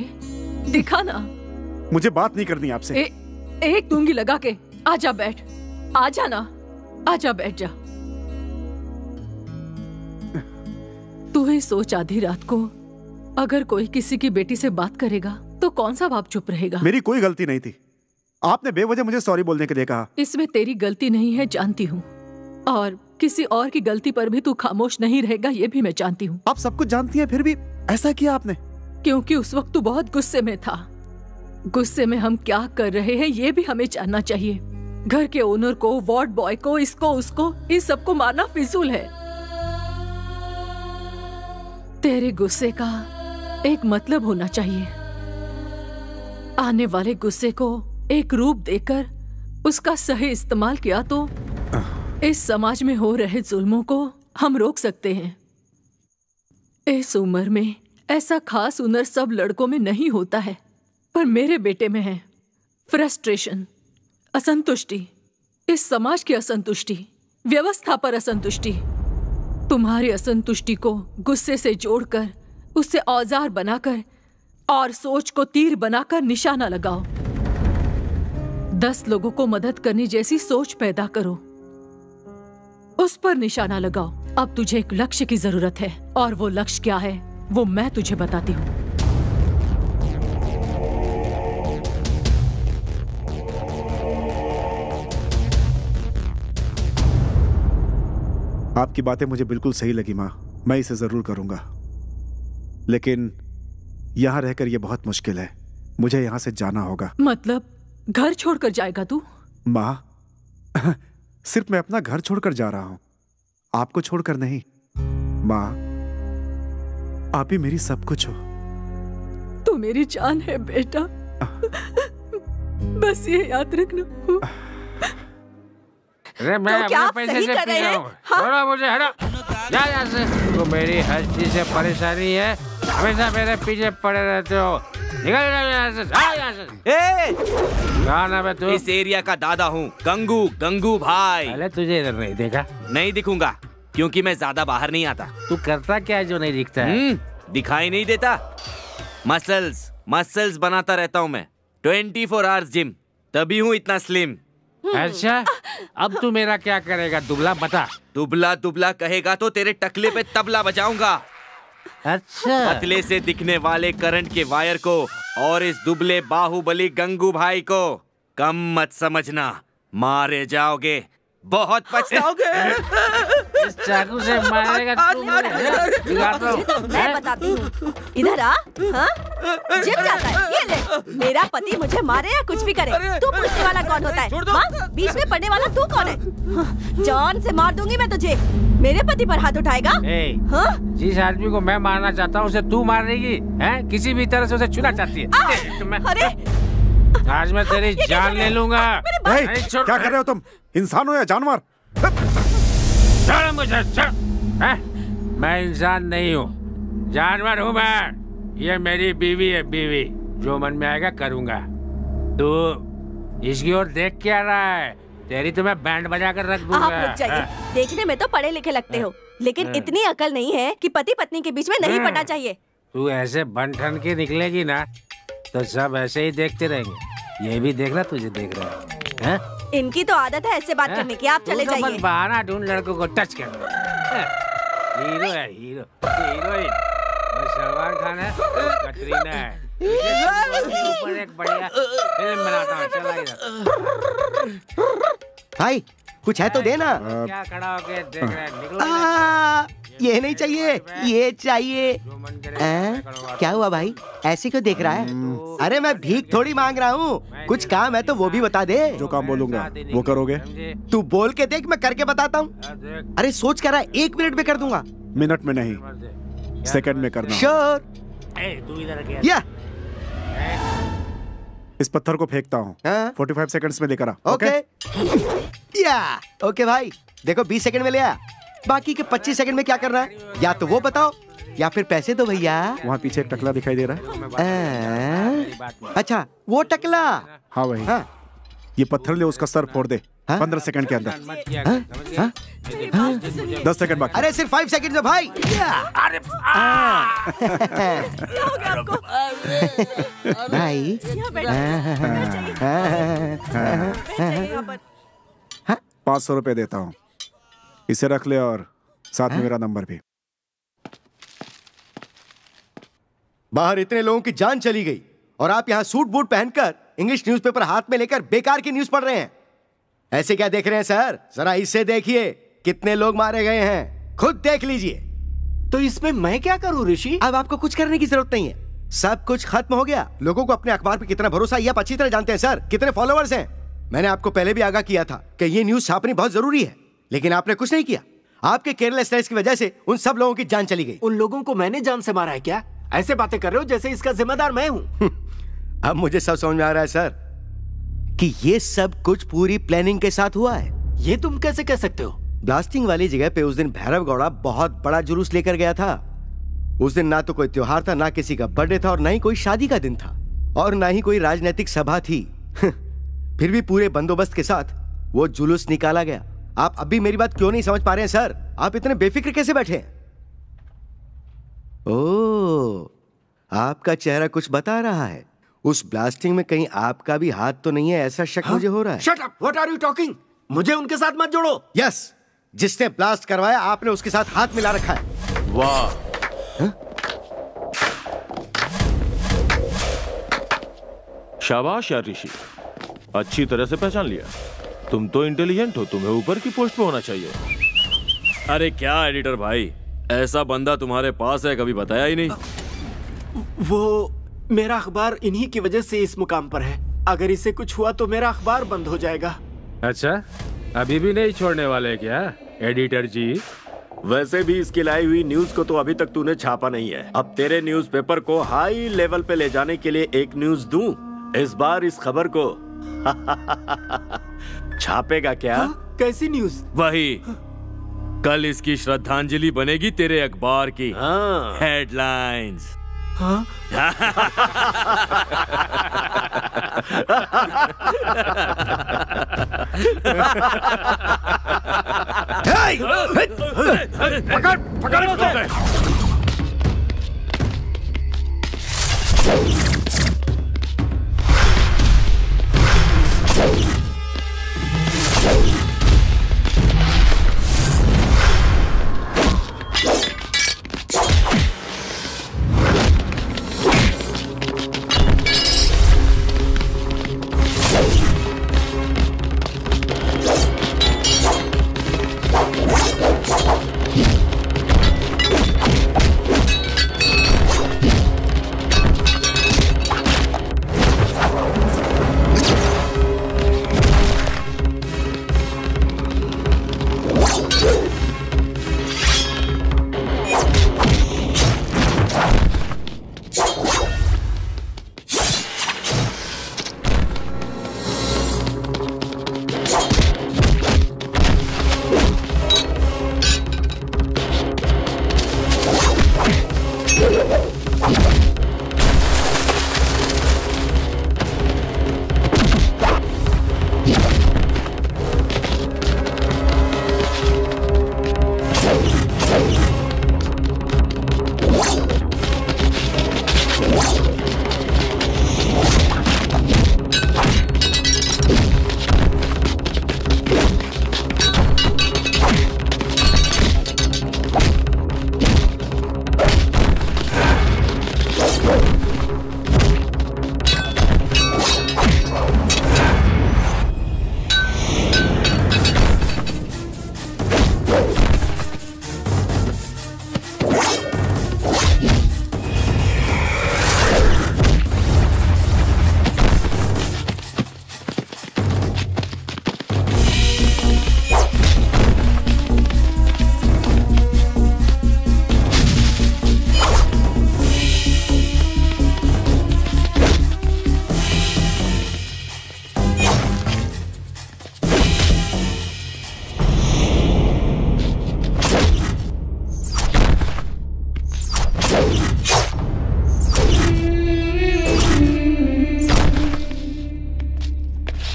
दिखा ना। मुझे बात नहीं करनी आपसे। एक दूंगी लगा के। आजा बैठ, आजा ना, आजा बैठ जा। तू ही सोच, आधी रात को अगर कोई किसी की बेटी से बात करेगा तो कौन सा बाप चुप रहेगा? मेरी कोई गलती नहीं थी, आपने बेवजह मुझे सॉरी बोलने के लिए कहा। इसमें तेरी गलती नहीं है, जानती हूँ, और किसी और की गलती पर भी तू खामोश नहीं रहेगा, ये भी मैं जानती हूँ। आप सब कुछ जानती हैं, फिर भी ऐसा किया आपने? क्योंकि उस वक्त तू बहुत गुस्से में था। गुस्से में हम क्या कर रहे हैं ये भी हमें जानना चाहिए। घर के ओनर को, वार्ड बॉय को, इसको उसको, इन सबको मारना फिजूल है। तेरे गुस्से का एक मतलब होना चाहिए। आने वाले गुस्से को एक रूप देकर उसका सही इस्तेमाल किया तो इस समाज में हो रहे जुल्मों को हम रोक सकते हैं। इस उम्र में ऐसा खास हुनर सब लड़कों में नहीं होता है, पर मेरे बेटे में है। फ्रस्ट्रेशन, असंतुष्टि, इस समाज की असंतुष्टि, व्यवस्था पर असंतुष्टि। तुम्हारी असंतुष्टि को गुस्से से जोड़कर, उससे औजार बनाकर और सोच को तीर बनाकर निशाना लगाओ। 10 लोगों को मदद करने जैसी सोच पैदा करो, उस पर निशाना लगाओ। अब तुझे एक लक्ष्य की जरूरत है, और वो लक्ष्य क्या है वो मैं तुझे बताती हूँ। आपकी बातें मुझे बिल्कुल सही लगी माँ, मैं इसे जरूर करूंगा, लेकिन यहाँ रहकर यह बहुत मुश्किल है। मुझे यहाँ से जाना होगा। मतलब घर छोड़कर जाएगा तू? माँ, सिर्फ मैं अपना घर छोड़कर जा रहा हूं, आपको छोड़कर नहीं। माँ, आप ही मेरी सब कुछ हो। तू मेरी जान है बेटा, बस ये याद रखना। अरे मैं तो क्या अपने आप पैसे सही से कर पी रहे रहा हैं? हूँ। छोड़ो मुझे, हटो, जा यहाँ से। तो मेरी हर चीज से परेशानी है, हमेशा मेरे पीछे पड़े रहते हो। निकल जाओ यहाँ से, जा यहाँ से। क्या नाम है तू? इस एरिया का दादा हूँ, गंगू भाई। पहले तुझे इधर नहीं देखा। नहीं दिखूंगा क्योंकि मैं ज्यादा बाहर नहीं आता। तू करता क्या है जो नहीं दिखता है? दिखाई नहीं देता। मसल्स बनाता रहता हूँ मैं, 24 आवर्स जिम, तभी हूँ इतना स्लिम। अच्छा, अब तू मेरा क्या करेगा? दुबला बता। दुबला कहेगा तो तेरे टकले पे तबला बजाऊंगा। अच्छा, पतले से दिखने वाले करंट के वायर को और इस दुबले बाहुबली गंगू भाई को कम मत समझना, मारे जाओगे। बहुत पछताओगे। इस चाकू से मारेगा तू मुझे। मैं बताती हूँ, इधर आ। हाँ? जिम जाता है, ये ले। मेरा पति मुझे मारे या कुछ भी करे, तू पूछने वाला कौन होता है? हाँ? बीच में पड़ने वाला तू कौन है? जान से मार दूंगी मैं तुझे। मेरे पति पर हाथ उठाएगा? हाँ? जिस आदमी को मैं मारना चाहता हूँ उसे तू मारेगी? हैं? किसी भी तरह से उसे छूना चाहती है? अरे आज मैं तेरी जान ले लूंगा। क्या कर रहे हो तुम? इंसान हो या जानवर? छोड़ मुझे, छोड़। मैं इंसान नहीं हूँ, जानवर हूँ मैं। ये मेरी बीवी है, बीवी। जो मन में आएगा करूँगा। तू इसकी ओर देख क्या रहा है? तेरी तो मैं बैंड बजा कर रख दूंगा। आप रुक जाइए। देखने में तो पढ़े लिखे लगते हो, लेकिन इतनी अकल नहीं है कि पति पत्नी के बीच में नहीं पड़ना चाहिए। तू ऐसे बन ठन के निकलेगी ना तो सब ऐसे ही देखते रहेंगे। ये भी देख रहा, तुझे देख रहा है। इनकी तो आदत है ऐसे बात करने की। आप चले जाइए। बस बहाना ढूंढ लड़कों को टच कर। हीरो है, हीरो, हीरोइन। सलमान खान है, कटरीना है। ऊपर एक बढ़िया फिल्म बनाता हूँ। चला इधर। भाई कुछ है तो देना। क्या खड़ा होके देख रहा है? निकलो। ये नहीं चाहिए, ये चाहिए। क्या हुआ भाई, ऐसे क्यों देख रहा है? अरे मैं भीख थोड़ी मांग रहा हूँ, कुछ काम है तो वो भी बता दे। जो काम बोलूंगा वो करोगे? तू बोल के देख, मैं करके बताता हूँ। अरे सोच कर रहा है, 1 मिनट में कर दूंगा। मिनट में नहीं, सेकंड में करना। श्योर। तू इधर या इस पत्थर को फेंकता हूँ। 45 सेकंड्स में लेकर आ। ओके या ओके भाई, देखो 20 सेकंड में ले आया। बाकी के 25 सेकंड में क्या करना है, या तो वो बताओ या फिर पैसे दो भैया। वहाँ पीछे एक टकला दिखाई दे रहा है। अच्छा वो टकला? हाँ वही। ये पत्थर ले, उसका सर फोड़ दे। 15 सेकंड के अंदर। 10 सेकंड बाकी। अरे सिर्फ 5 सेकंड में भाई। अरे भाई 500 रुपए देता हूँ, इसे रख ले और साथ में मेरा नंबर भी। बाहर इतने लोगों की जान चली गई और आप यहाँ सूट बूट पहनकर इंग्लिश न्यूज़पेपर हाथ में लेकर बेकार की न्यूज़ पढ़ रहे हैं। ऐसे क्या देख रहे हैं सर? जरा इससे देखिए कितने लोग मारे गए हैं, खुद देख लीजिए। तो इसमें मैं क्या करूं ऋषि? अब आपको कुछ करने की जरूरत नहीं है, सब कुछ खत्म हो गया। लोगों को अपने अखबार पर कितना भरोसा ये आप अच्छी तरह जानते हैं सर। कितने फॉलोअर्स हैं? मैंने आपको पहले भी आगाह किया था कि ये न्यूज़ छापनी बहुत जरूरी है, लेकिन आपने कुछ नहीं किया। आपके केयरलेसनेस की वजह से उन सब लोगों की जान चली गई। उन लोगों को मैंने जान से मारा है क्या? ऐसे बातें कर रहे हो जैसे इसका जिम्मेदार मैं हूं। अब मुझे सब समझ में आ रहा है सर कि ये सब कुछ पूरी प्लानिंग के साथ हुआ है। ये तुम कैसे कह सकते हो? ब्लास्टिंग वाली जगह पे उस दिन भैरव गौड़ा बहुत बड़ा जुलूस लेकर गया था। उस दिन ना तो कोई त्योहार था, ना किसी का बर्थडे था और ना ही कोई शादी का दिन था और ना ही कोई राजनीतिक सभा थी। फिर भी पूरे बंदोबस्त के साथ वो जुलूस निकाला गया। आप अभी मेरी बात क्यों नहीं समझ पा रहे हैं सर? आप इतने बेफिक्र कैसे बैठे हैं? ओह, आपका चेहरा कुछ बता रहा है। उस ब्लास्टिंग में कहीं आपका भी हाथ तो नहीं है, ऐसा शक मुझे हो रहा है। Shut up, what are you talking? मुझे उनके साथ मत जोड़ो। यस, जिसने ब्लास्ट करवाया आपने उसके साथ हाथ मिला रखा है। वाह, शाबाश यार ऋषि, अच्छी तरह से पहचान लिया। तुम तो इंटेलिजेंट हो, तुम्हें ऊपर की पोस्ट पे होना चाहिए। अरे क्या एडिटर भाई, ऐसा बंदा तुम्हारे पास है, कभी बताया ही नहीं। वो मेरा अखबार इन्हीं की वजह से इस मुकाम पर है। अगर इसे कुछ हुआ तो मेरा अखबार बंद हो जाएगा। अच्छा, अभी भी नहीं छोड़ने वाले क्या एडिटर जी? वैसे भी इसकी लाई हुई न्यूज को तो अभी तक तूने छापा नहीं है। अब तेरे न्यूज़पेपर को हाई लेवल पे ले जाने के लिए एक न्यूज दूं। इस बार इस खबर को छापेगा क्या? कैसी न्यूज? वही, कल इसकी श्रद्धांजलि बनेगी तेरे अखबार की हेडलाइंस। हाँ? पकड़ उसे।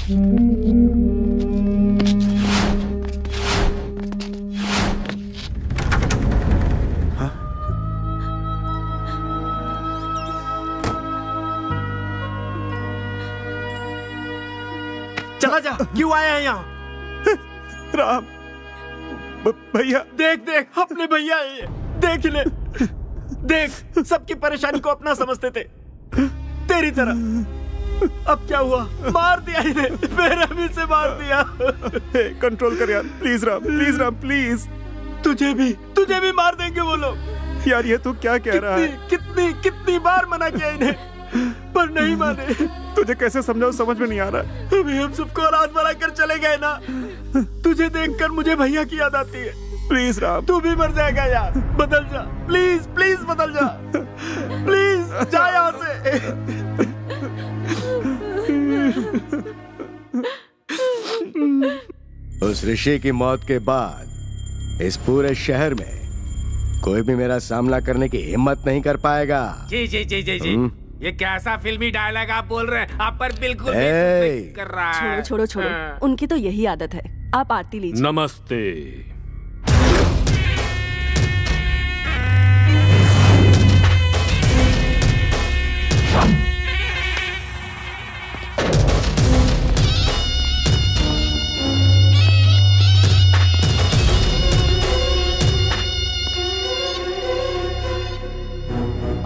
चला जा, क्यों आया है यहाँ? राम भैया, देख देख अपने भैया है ये। देख ले, देख सबकी परेशानी को अपना समझते थे तेरी तरह। अब क्या हुआ? मार दिया इन्हें, मेरा भी से मार दिया। कंट्रोल कर यार, please Ram, please Ram, please. तुझे भी मार देंगे वो लोग। यार ये तू क्या कह रहा है? कितनी बार मना किया इन्हें, पर नहीं माने। तुझे कैसे समझाऊं, समझ में नहीं आ रहा। अभी हम सबको रात बना कर चले गए ना, तुझे देखकर मुझे भैया की याद आती है। प्लीज राम, तू भी मर जाएगा यार, बदल जा प्लीज, प्लीज बदल जा, प्लीज जा यहाँ से। उस ऋषि की मौत के बाद इस पूरे शहर में कोई भी मेरा सामना करने की हिम्मत नहीं कर पाएगा। जी जी जी जी जी, ये कैसा फिल्मी डायलॉग आप बोल रहे हैं? आप पर बिल्कुल भी कर रहा है। छोड़ो, उनकी तो यही आदत है। आप आरती लीजिए। नमस्ते।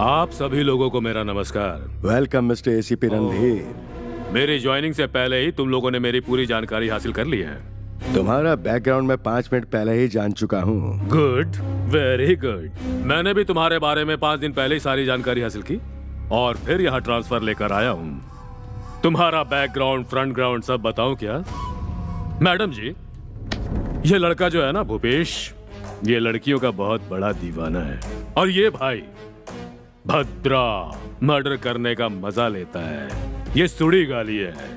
आप सभी लोगों को मेरा नमस्कार। Welcome mister ACP Randhir. मेरी ज्वाइनिंग से पहले ही तुम लोगों ने मेरी पूरी जानकारी हासिल कर ली है। तुम्हारा बैकग्राउंड मैं 5 मिनट पहले ही जान चुका हूँ। Good, very good. मैंने भी तुम्हारे बारे में 5 दिन पहले ही सारी जानकारी हासिल की और फिर यहाँ ट्रांसफर लेकर आया हूँ। तुम्हारा बैकग्राउंड, फ्रंट ग्राउंड सब बताऊं क्या? मैडम जी, ये लड़का जो है ना भूपेश, ये लड़कियों का बहुत बड़ा दीवाना है। और ये भाई भद्रा मर्डर करने का मजा लेता है। ये सुड़ी गाली है।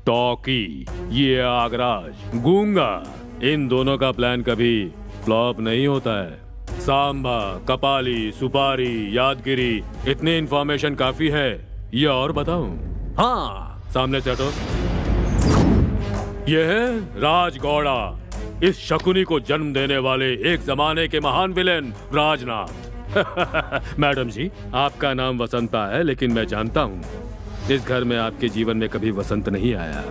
टॉकी, ये आगराज, गूंगा, इन दोनों का प्लान कभी फ्लॉप नहीं होता है। सांबा, कपाली, सुपारी, यादगिरी, इतनी इंफॉर्मेशन काफी है। ये और बताऊं? हाँ, सामने से हटो। ये है राज गौड़ा, इस शकुनी को जन्म देने वाले एक जमाने के महान विलेन राजनाथ। मैडम जी, आपका नाम वसंता है, लेकिन मैं जानता हूँ इस घर में आपके जीवन में कभी वसंत नहीं आया।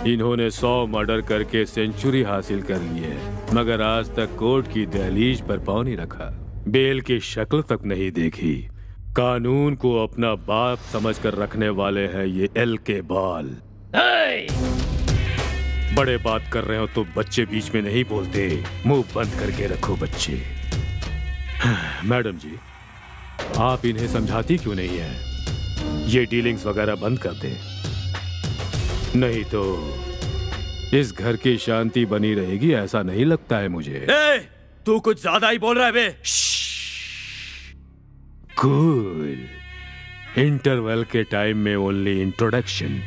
इन्होंने 100 मर्डर करके सेंचुरी हासिल कर ली है, मगर आज तक कोर्ट की दहलीज पर पांव नहीं रखा, बेल की शक्ल तक नहीं देखी। कानून को अपना बाप समझकर रखने वाले हैं ये एल के बाल। बड़े बात कर रहे हो तो बच्चे बीच में नहीं बोलते, मुंह बंद करके रखो बच्चे। मैडम जी, आप इन्हें समझाती क्यों नहीं है? ये डीलिंग्स वगैरह बंद कर दे, नहीं तो इस घर की शांति बनी रहेगी ऐसा नहीं लगता है मुझे। तू कुछ ज्यादा ही बोल रहा है बे। कूल। इंटरवल के टाइम में only introduction,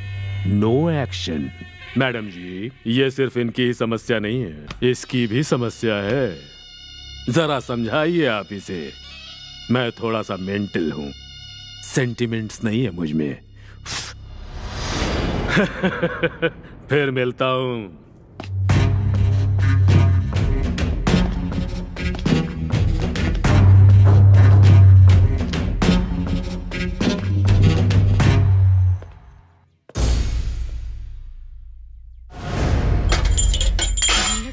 no action. Madam ji, ये सिर्फ इनकी ही समस्या नहीं है, इसकी भी समस्या है। जरा समझाइए आप इसे। मैं थोड़ा सा मेंटल हूं, सेंटिमेंट्स नहीं है मुझ में। फिर मिलता हूं।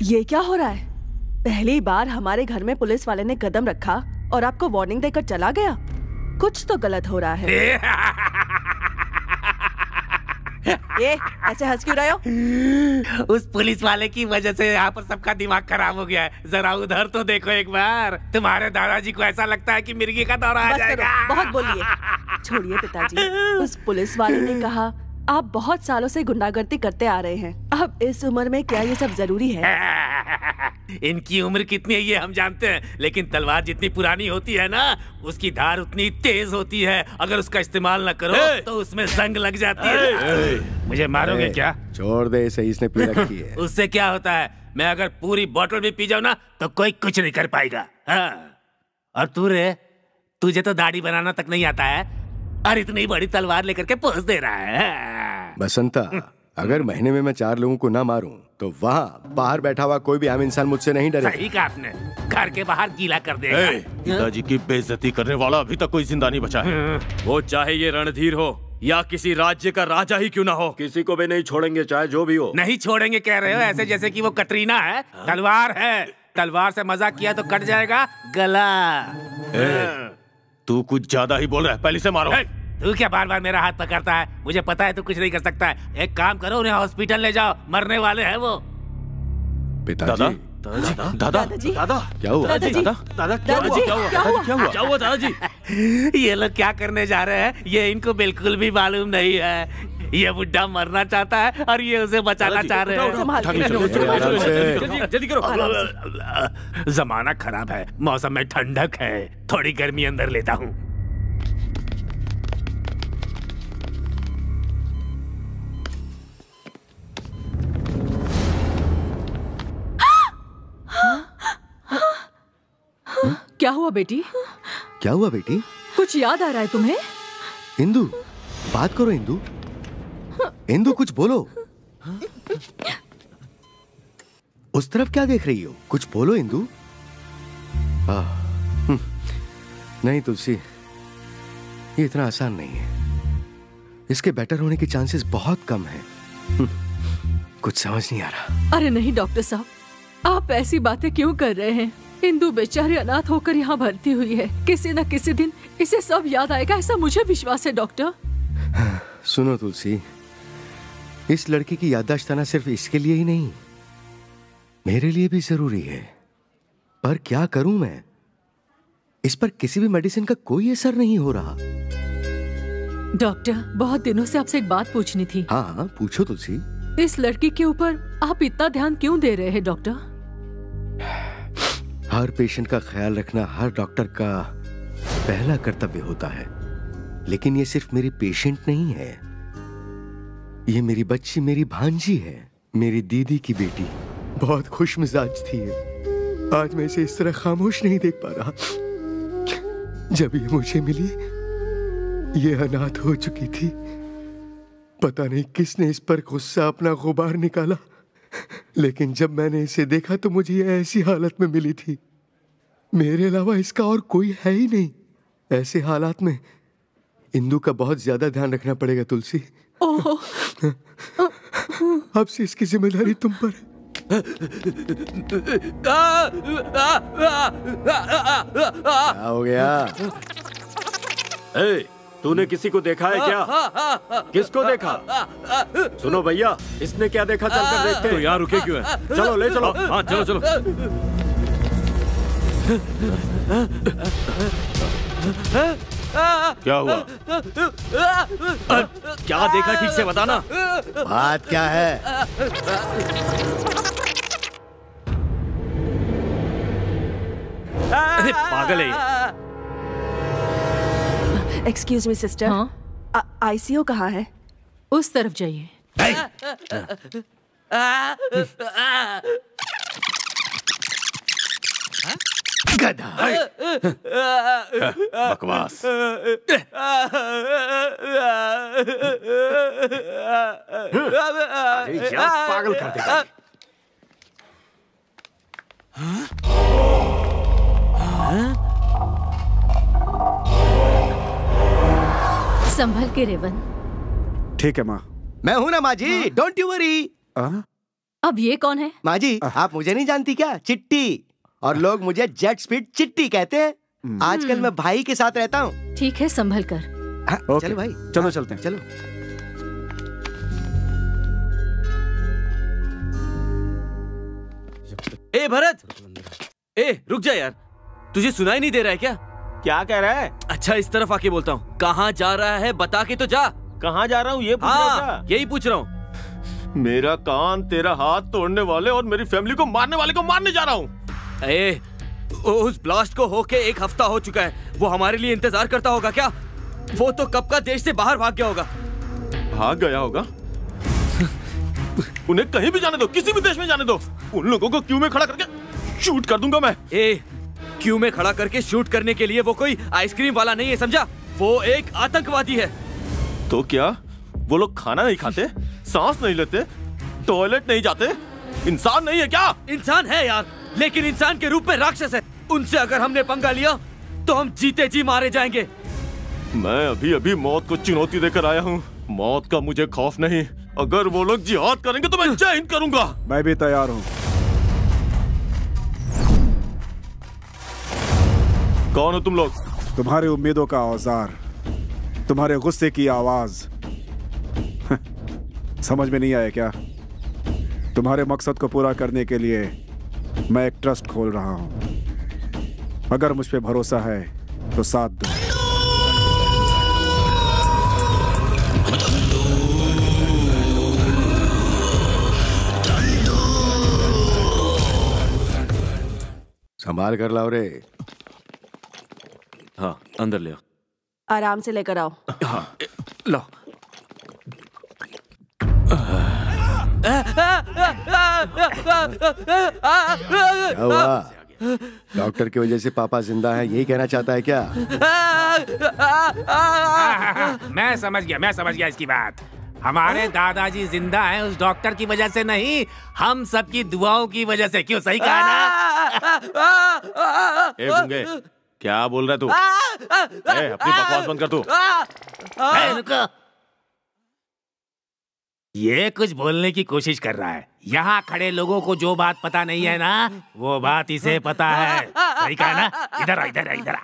ये क्या हो रहा है? पहली बार हमारे घर में पुलिस वाले ने कदम रखा और आपको वार्निंग देकर चला गया। कुछ तो गलत हो रहा है। ये ऐसे हंस क्यों रहे हो? उस पुलिस वाले की वजह से यहाँ पर सबका दिमाग खराब हो गया है। जरा उधर तो देखो एक बार। तुम्हारे दादाजी को ऐसा लगता है कि मिर्गी का दौरा आ जाएगा। बहुत बोलिए। छोड़िए पिताजी। उस पुलिस वाले ने कहा आप बहुत सालों से गुंडागर्दी करते आ रहे हैं, अब इस उम्र में क्या ये सब जरूरी है? इनकी उम्र कितनी है ये हम जानते हैं, लेकिन तलवार जितनी पुरानी होती है ना, उसकी धार उतनी तेज होती है। अगर उसका इस्तेमाल न करो तो उसमें जंग लग जाती है। मुझे मारोगे क्या? छोड़ दे इसे, इसने पी रखी है। उससे क्या होता है? मैं अगर पूरी बोतल भी पी जाऊं ना तो कोई कुछ नहीं कर पाएगा। हाँ। और तू रे, तुझे तो दाढ़ी बनाना तक नहीं आता है और इतनी बड़ी तलवार लेकर के पोज दे रहा है। बसंता, अगर महीने में मैं 4 लोगों को ना मारूं तो वहाँ बाहर बैठा हुआ कोई भी आम इंसान मुझसे नहीं डरे। सही कहा आपने, घर के बाहर गीला कर देगा। पिताजी की बेइज्जती करने वाला अभी तक कोई जिंदा नहीं बचा है। वो चाहे ये रणधीर हो या किसी राज्य का राजा ही क्यों ना हो, किसी को भी नहीं छोड़ेंगे, चाहे जो भी हो। नहीं छोड़ेंगे कह रहे हो, ऐसे जैसे कि वो कटरीना है। तलवार है, तलवार से मजाक किया तो कट जाएगा गला। तू कुछ ज्यादा ही बोल रहा है, पहले से मारो। तू क्या बार बार मेरा हाथ पकड़ता है? मुझे पता है तू कुछ नहीं कर सकता है। एक काम करो, उन्हें हॉस्पिटल ले जाओ, मरने वाले हैं वो। पिताजी, दादा, क्या हुआ? क्या हुआ दादाजी? ये लोग क्या करने जा रहे हैं ये इनको बिल्कुल भी मालूम नहीं है। ये बुड्ढा मरना चाहता है और ये उसे बचाना चाह रहे हैं। जल्दी करो। जमाना खराब है, मौसम में ठंडक है, थोड़ी गर्मी अंदर लेता हूँ। क्या हुआ बेटी? क्या हुआ बेटी? कुछ याद आ रहा है तुम्हें? इंदु, बात करो इंदु। इंदु कुछ बोलो। उस तरफ क्या देख रही हो? कुछ बोलो इंदु। नहीं तुलसी, ये इतना आसान नहीं है। इसके बेटर होने के चांसेस बहुत कम हैं। कुछ समझ नहीं आ रहा। अरे नहीं डॉक्टर साहब, आप ऐसी बातें क्यों कर रहे हैं? इंदु बेचारी अनाथ होकर यहाँ भर्ती हुई है। किसी न किसी दिन इसे सब याद आएगा, ऐसा मुझे विश्वास है डॉक्टर। सुनो तुलसी, इस लड़की की याददाश्त आना सिर्फ इसके लिए ही नहीं, मेरे लिए भी जरूरी है। पर क्या करूं मैं? इस पर किसी भी मेडिसिन का कोई असर नहीं हो रहा। डॉक्टर, बहुत दिनों से आपसे एक बात पूछनी थी। हाँ, पूछो तुलसी। इस लड़की के ऊपर आप इतना ध्यान क्यों दे रहे हैं डॉक्टर? हर पेशेंट का ख्याल रखना हर डॉक्टर का पहला कर्तव्य होता है। लेकिन ये सिर्फ मेरी पेशेंट नहीं है, ये मेरी बच्ची, मेरी भांजी है, मेरी दीदी की बेटी। बहुत खुश मिजाज थी। आज मैं इसे इस तरह खामोश नहीं देख पा रहा। जब ये मुझे मिली, ये अनाथ हो चुकी थी। पता नहीं किसने इस पर गुस्सा अपना गुबार निकाला, लेकिन जब मैंने इसे देखा तो मुझे ये ऐसी हालत में मिली थी। मेरे अलावा इसका और कोई है ही नहीं। ऐसे हालात में इंदु का बहुत ज्यादा ध्यान रखना पड़ेगा तुलसी। अब से इसकी जिम्मेदारी तुम पर है। क्या हो गया? तूने किसी को देखा है क्या? किसको देखा? सुनो भैया, इसने क्या देखा? चलकर देखते हैं। तो यहाँ रुके क्यों है? चलो ले चलो। हाँ चलो चलो। क्या हुआ? क्या देखा ठीक से बताना। बात क्या है? पागल है। Excuse me sister. हाँ? आईसीयू कहाँ है? उस तरफ जाइए। गधा। बकवास। पागल कर देगा। संभल के रेवन। ठीक है माँ। मैं हूं ना माँ जी, डोंट यू वरी। अब ये कौन है? माँ जी, आप मुझे नहीं जानती क्या? चिट्टी। और लोग मुझे जेट स्पीड चिट्टी कहते हैं। आजकल मैं भाई के साथ रहता हूँ। ठीक है, संभल कर। चलो भाई, चलो चलते हैं। चलो। ए भरत, ए रुक जा यार, तुझे सुनाई नहीं दे रहा है क्या? क्या कह रहा है? अच्छा इस तरफ आके बोलता हूँ। कहाँ जा रहा है बता के तो जा। कहाँ जा रहा हूँ ये पूछ रहा था? यही पूछ रहा हूँ। मेरा कान तेरा हाथ तोड़ने वाले और मेरी फैमिली को मारने वाले को मारने जा रहा हूँ। ए, उस ब्लास्ट को होके 1 हफ्ता हो चुका है। वो हमारे लिए इंतजार करता होगा क्या? वो तो कब का देश से बाहर भाग गया होगा। भाग गया होगा? उन्हें कहीं भी जाने दो, किसी भी देश में जाने दो। उन लोगों को क्यू में खड़ा करके शूट कर दूंगा मैं। ए, क्यू में खड़ा करके शूट करने के लिए वो कोई आइसक्रीम वाला नहीं है, समझा? वो एक आतंकवादी है। तो क्या वो लोग खाना नहीं खाते, सांस नहीं लेते, टॉयलेट नहीं जाते, इंसान नहीं है क्या? इंसान है यार, लेकिन इंसान के रूप में राक्षस है। उनसे अगर हमने पंगा लिया तो हम जीते जी मारे जाएंगे। मैं अभी अभी मौत को चुनौती देकर आया हूँ। मौत का मुझे खौफ नहीं। अगर वो लोग जिहाद करेंगे तो मैं जय हिंद करूंगा। मैं भी तैयार हूँ। कौन हो तुम लोग? तुम्हारी उम्मीदों का औजार, तुम्हारे गुस्से की आवाज। समझ में नहीं आया क्या? तुम्हारे मकसद को पूरा करने के लिए मैं एक ट्रस्ट खोल रहा हूं। अगर मुझ पे भरोसा है तो साथ दो। संभाल कर लाओ रे। हाँ, अंदर ले आओ। आराम से लेकर आओ। हाँ, लो। क्या हुआ? डॉक्टर की वजह से पापा जिंदा है, यही कहना चाहता है क्या? मैं समझ गया इसकी बात। हमारे दादाजी जिंदा हैं उस डॉक्टर की वजह से नहीं, हम सबकी दुआओं की वजह से। क्यों, सही कहा ना? ए गुंगे, क्या बोल रहा है तू? अपनी बकवास बंद कर तू। रुको। ये कुछ बोलने की कोशिश कर रहा है। यहाँ खड़े लोगों को जो बात पता नहीं है ना, वो बात इसे पता है। सही कहा ना? इधर आ।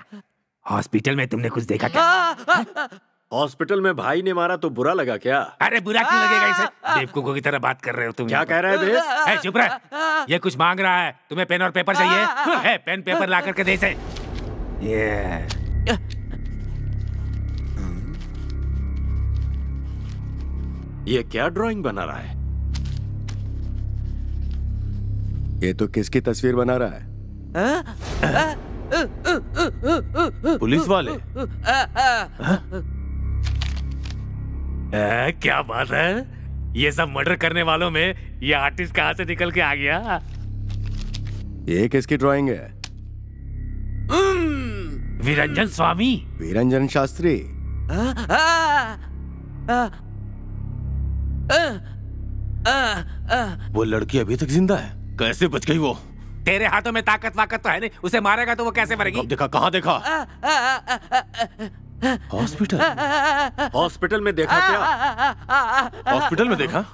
हॉस्पिटल में तुमने कुछ देखा क्या? हॉस्पिटल में भाई ने मारा तो बुरा लगा क्या? अरे बुरा क्यों लगेगा इसे? बेवकूफों की तरह बात कर रहे हो तुम। क्या कह रहे हैं? चुप रह। ये कुछ मांग रहा है। तुम्हें पेन और पेपर चाहिए? पेन पेपर ला करके दे इसे। ये क्या ड्राइंग बना रहा है? ये तो किसकी तस्वीर बना रहा है? पुलिस वाले? क्या बात है? ये सब मर्डर करने वालों में ये आर्टिस्ट कहाँ से निकल के आ गया? ये किसकी ड्राइंग है? वीरंजन स्वामी। वीरंजन शास्त्री। वो लड़की अभी तक जिंदा है? कैसे बच गई वो? तेरे हाथों में ताकत वाकत तो है नहीं, उसे मारेगा तो वो कैसे मरेगी? देखा, कहाँ देखा? हॉस्पिटल में देखा क्या? हॉस्पिटल में देखा?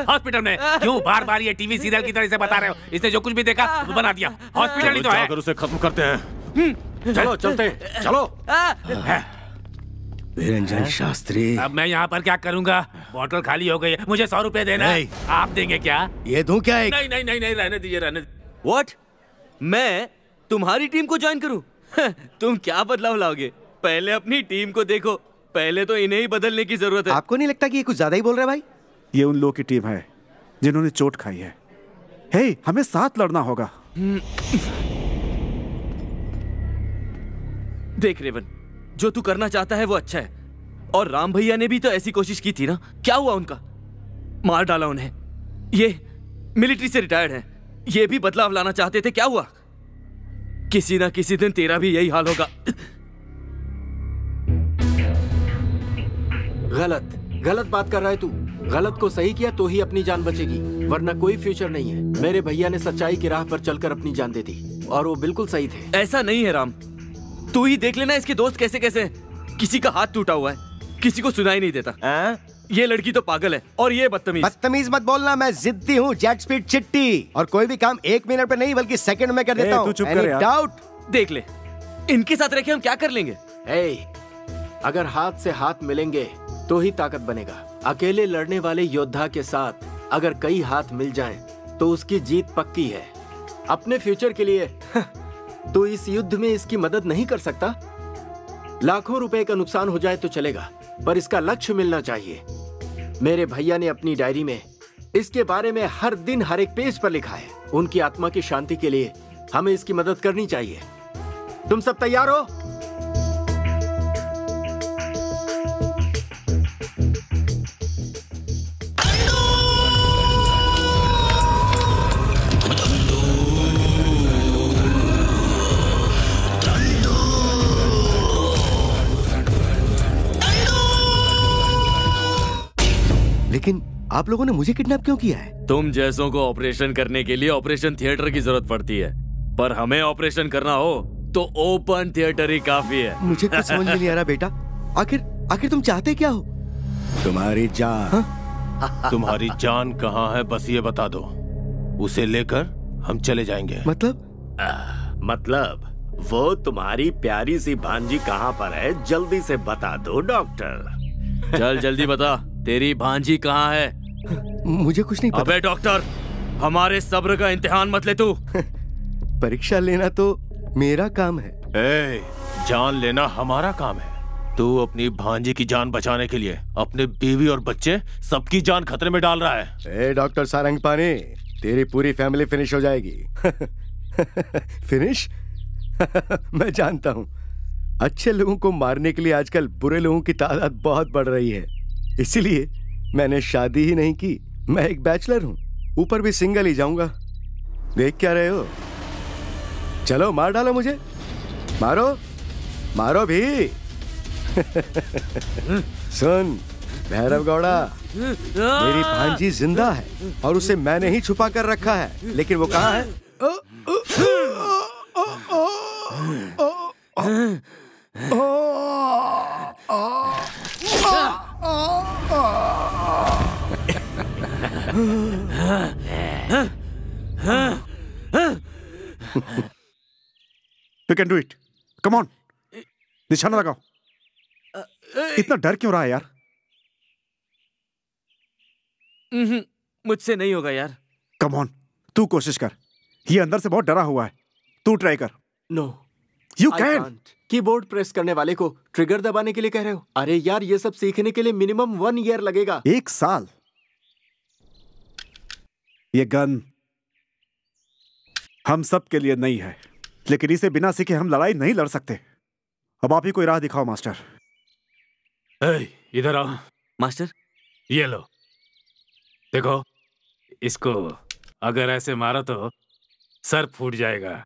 हॉस्पिटल में क्यों बार बार ये टीवी सीरियल की तरह से बता रहे हो? इसने जो कुछ भी देखा वो बना दिया। हॉस्पिटल ही तो है। अगर उसे खत्म करते हैं। चलो चलते, चलो। वीरंजन शास्त्री। अब मैं यहाँ पर क्या करूँगा? बोतल खाली हो गई है, मुझे 100 रुपए देना। आप देंगे क्या? ये दूं क्या? एक नहीं, रहने दीजिए। What? मैं तुम्हारी टीम को ज्वाइन करूं? तुम क्या बदलाव लाओगे? पहले अपनी टीम को देखो। पहले तो इन्हें ही बदलने की जरूरत है। आपको नहीं लगता कि ये कुछ ज्यादा ही बोल रहा है भाई? ये उन लोगों की टीम है जिन्होंने चोट खाई है। हे, हमें साथ लड़ना होगा। देख रेवन, जो तू करना चाहता है वो अच्छा है। और राम भैया ने भी तो ऐसी कोशिश की थी ना? क्या हुआ उनका? मार डाला उन्हें। ये मिलिट्री से रिटायर्ड हैं। ये भी बदलाव लाना चाहते थे, क्या हुआ? किसी ना किसी दिन तेरा भी यही हाल होगा। गलत बात कर रहा है तू। गलत को सही किया तो ही अपनी जान बचेगी, वरना कोई फ्यूचर नहीं है। मेरे भैया ने सच्चाई की राह पर चलकर अपनी जान दे दी और वो बिल्कुल सही थे। ऐसा नहीं है राम, तू ही देख लेना इसके दोस्त कैसे कैसे। किसी का हाथ टूटा हुआ है, किसी को सुनाई नहीं देता। ये लड़की तो पागल है और ये बदतमीज मत बोलना। मैं जिद्दी हूँ, जेट स्पीड चिट्टी, और कोई भी काम 1 मिनट पे नहीं बल्कि सेकंड में कर देता हूँ। तू चुप कर यार। डाउट देख ले, इनके साथ रह के हम क्या कर लेंगे? अगर हाथ से हाथ मिलेंगे तो ही ताकत बनेगा। अकेले लड़ने वाले योद्धा के साथ अगर कई हाथ मिल जाएं, तो उसकी जीत पक्की है। अपने फ्यूचर के लिए तो इस युद्ध में इसकी मदद नहीं कर सकता। लाखों रुपए का नुकसान हो जाए तो चलेगा, पर इसका लक्ष्य मिलना चाहिए। मेरे भैया ने अपनी डायरी में इसके बारे में हर दिन हर एक पेज पर लिखा है। उनकी आत्मा की शांति के लिए हमें इसकी मदद करनी चाहिए। तुम सब तैयार हो? लेकिन आप लोगों ने मुझे किडनैप क्यों किया है? तुम जैसों को ऑपरेशन करने के लिए ऑपरेशन थिएटर की जरूरत पड़ती है, पर हमें ऑपरेशन करना हो तो ओपन थिएटर ही काफी है। मुझे कुछ समझ में नहीं आ रहा बेटा। आखिर तुम चाहते क्या हो? तुम्हारी जान। तुम्हारी जान कहाँ है बस ये बता दो, उसे लेकर हम चले जाएंगे। मतलब वो तुम्हारी प्यारी सी भांजी कहाँ पर है, जल्दी से बता दो डॉक्टर। चल जल्दी बता, तेरी भांजी कहाँ है? मुझे कुछ नहीं पता। अबे डॉक्टर, हमारे सब्र का इम्तिहान मत ले तू। परीक्षा लेना तो मेरा काम है। जान लेना हमारा काम है। तू अपनी भांजी की जान बचाने के लिए अपने बीवी और बच्चे सबकी जान खतरे में डाल रहा है। डॉक्टर सारंगपानी, तेरी पूरी फैमिली फिनिश हो जाएगी। फिनिश? मैं जानता हूँ, अच्छे लोगों को मारने के लिए आजकल बुरे लोगों की तादाद बहुत बढ़ रही है, इसीलिए मैंने शादी ही नहीं की। मैं एक बैचलर हूँ, ऊपर भी सिंगल ही जाऊंगा। देख क्या रहे हो? चलो मार डालो मुझे, मारो मारो भी। सुन भैरव गौड़ा, मेरी भांजी जिंदा है और उसे मैंने ही छुपा कर रखा है, लेकिन वो कहाँ है? You can do it. Come on. निशाना लगाओ। इतना डर क्यों रहा है यार? मुझसे नहीं होगा यार। Come on, तू कोशिश कर। ये अंदर से बहुत डरा हुआ है, तू ट्राई कर। No. You can. Keyboard press करने वाले को ट्रिगर दबाने के लिए कह रहे हो? अरे यार, ये सब सीखने के लिए मिनिमम 1 ईयर लगेगा। 1 साल? ये गन हम सब के लिए नहीं है, लेकिन इसे बिना सीखे हम लड़ाई नहीं लड़ सकते। अब आप ही कोई राह दिखाओ मास्टर। इधर आओ मास्टर। ये लो, देखो इसको अगर ऐसे मारो तो सर फूट जाएगा,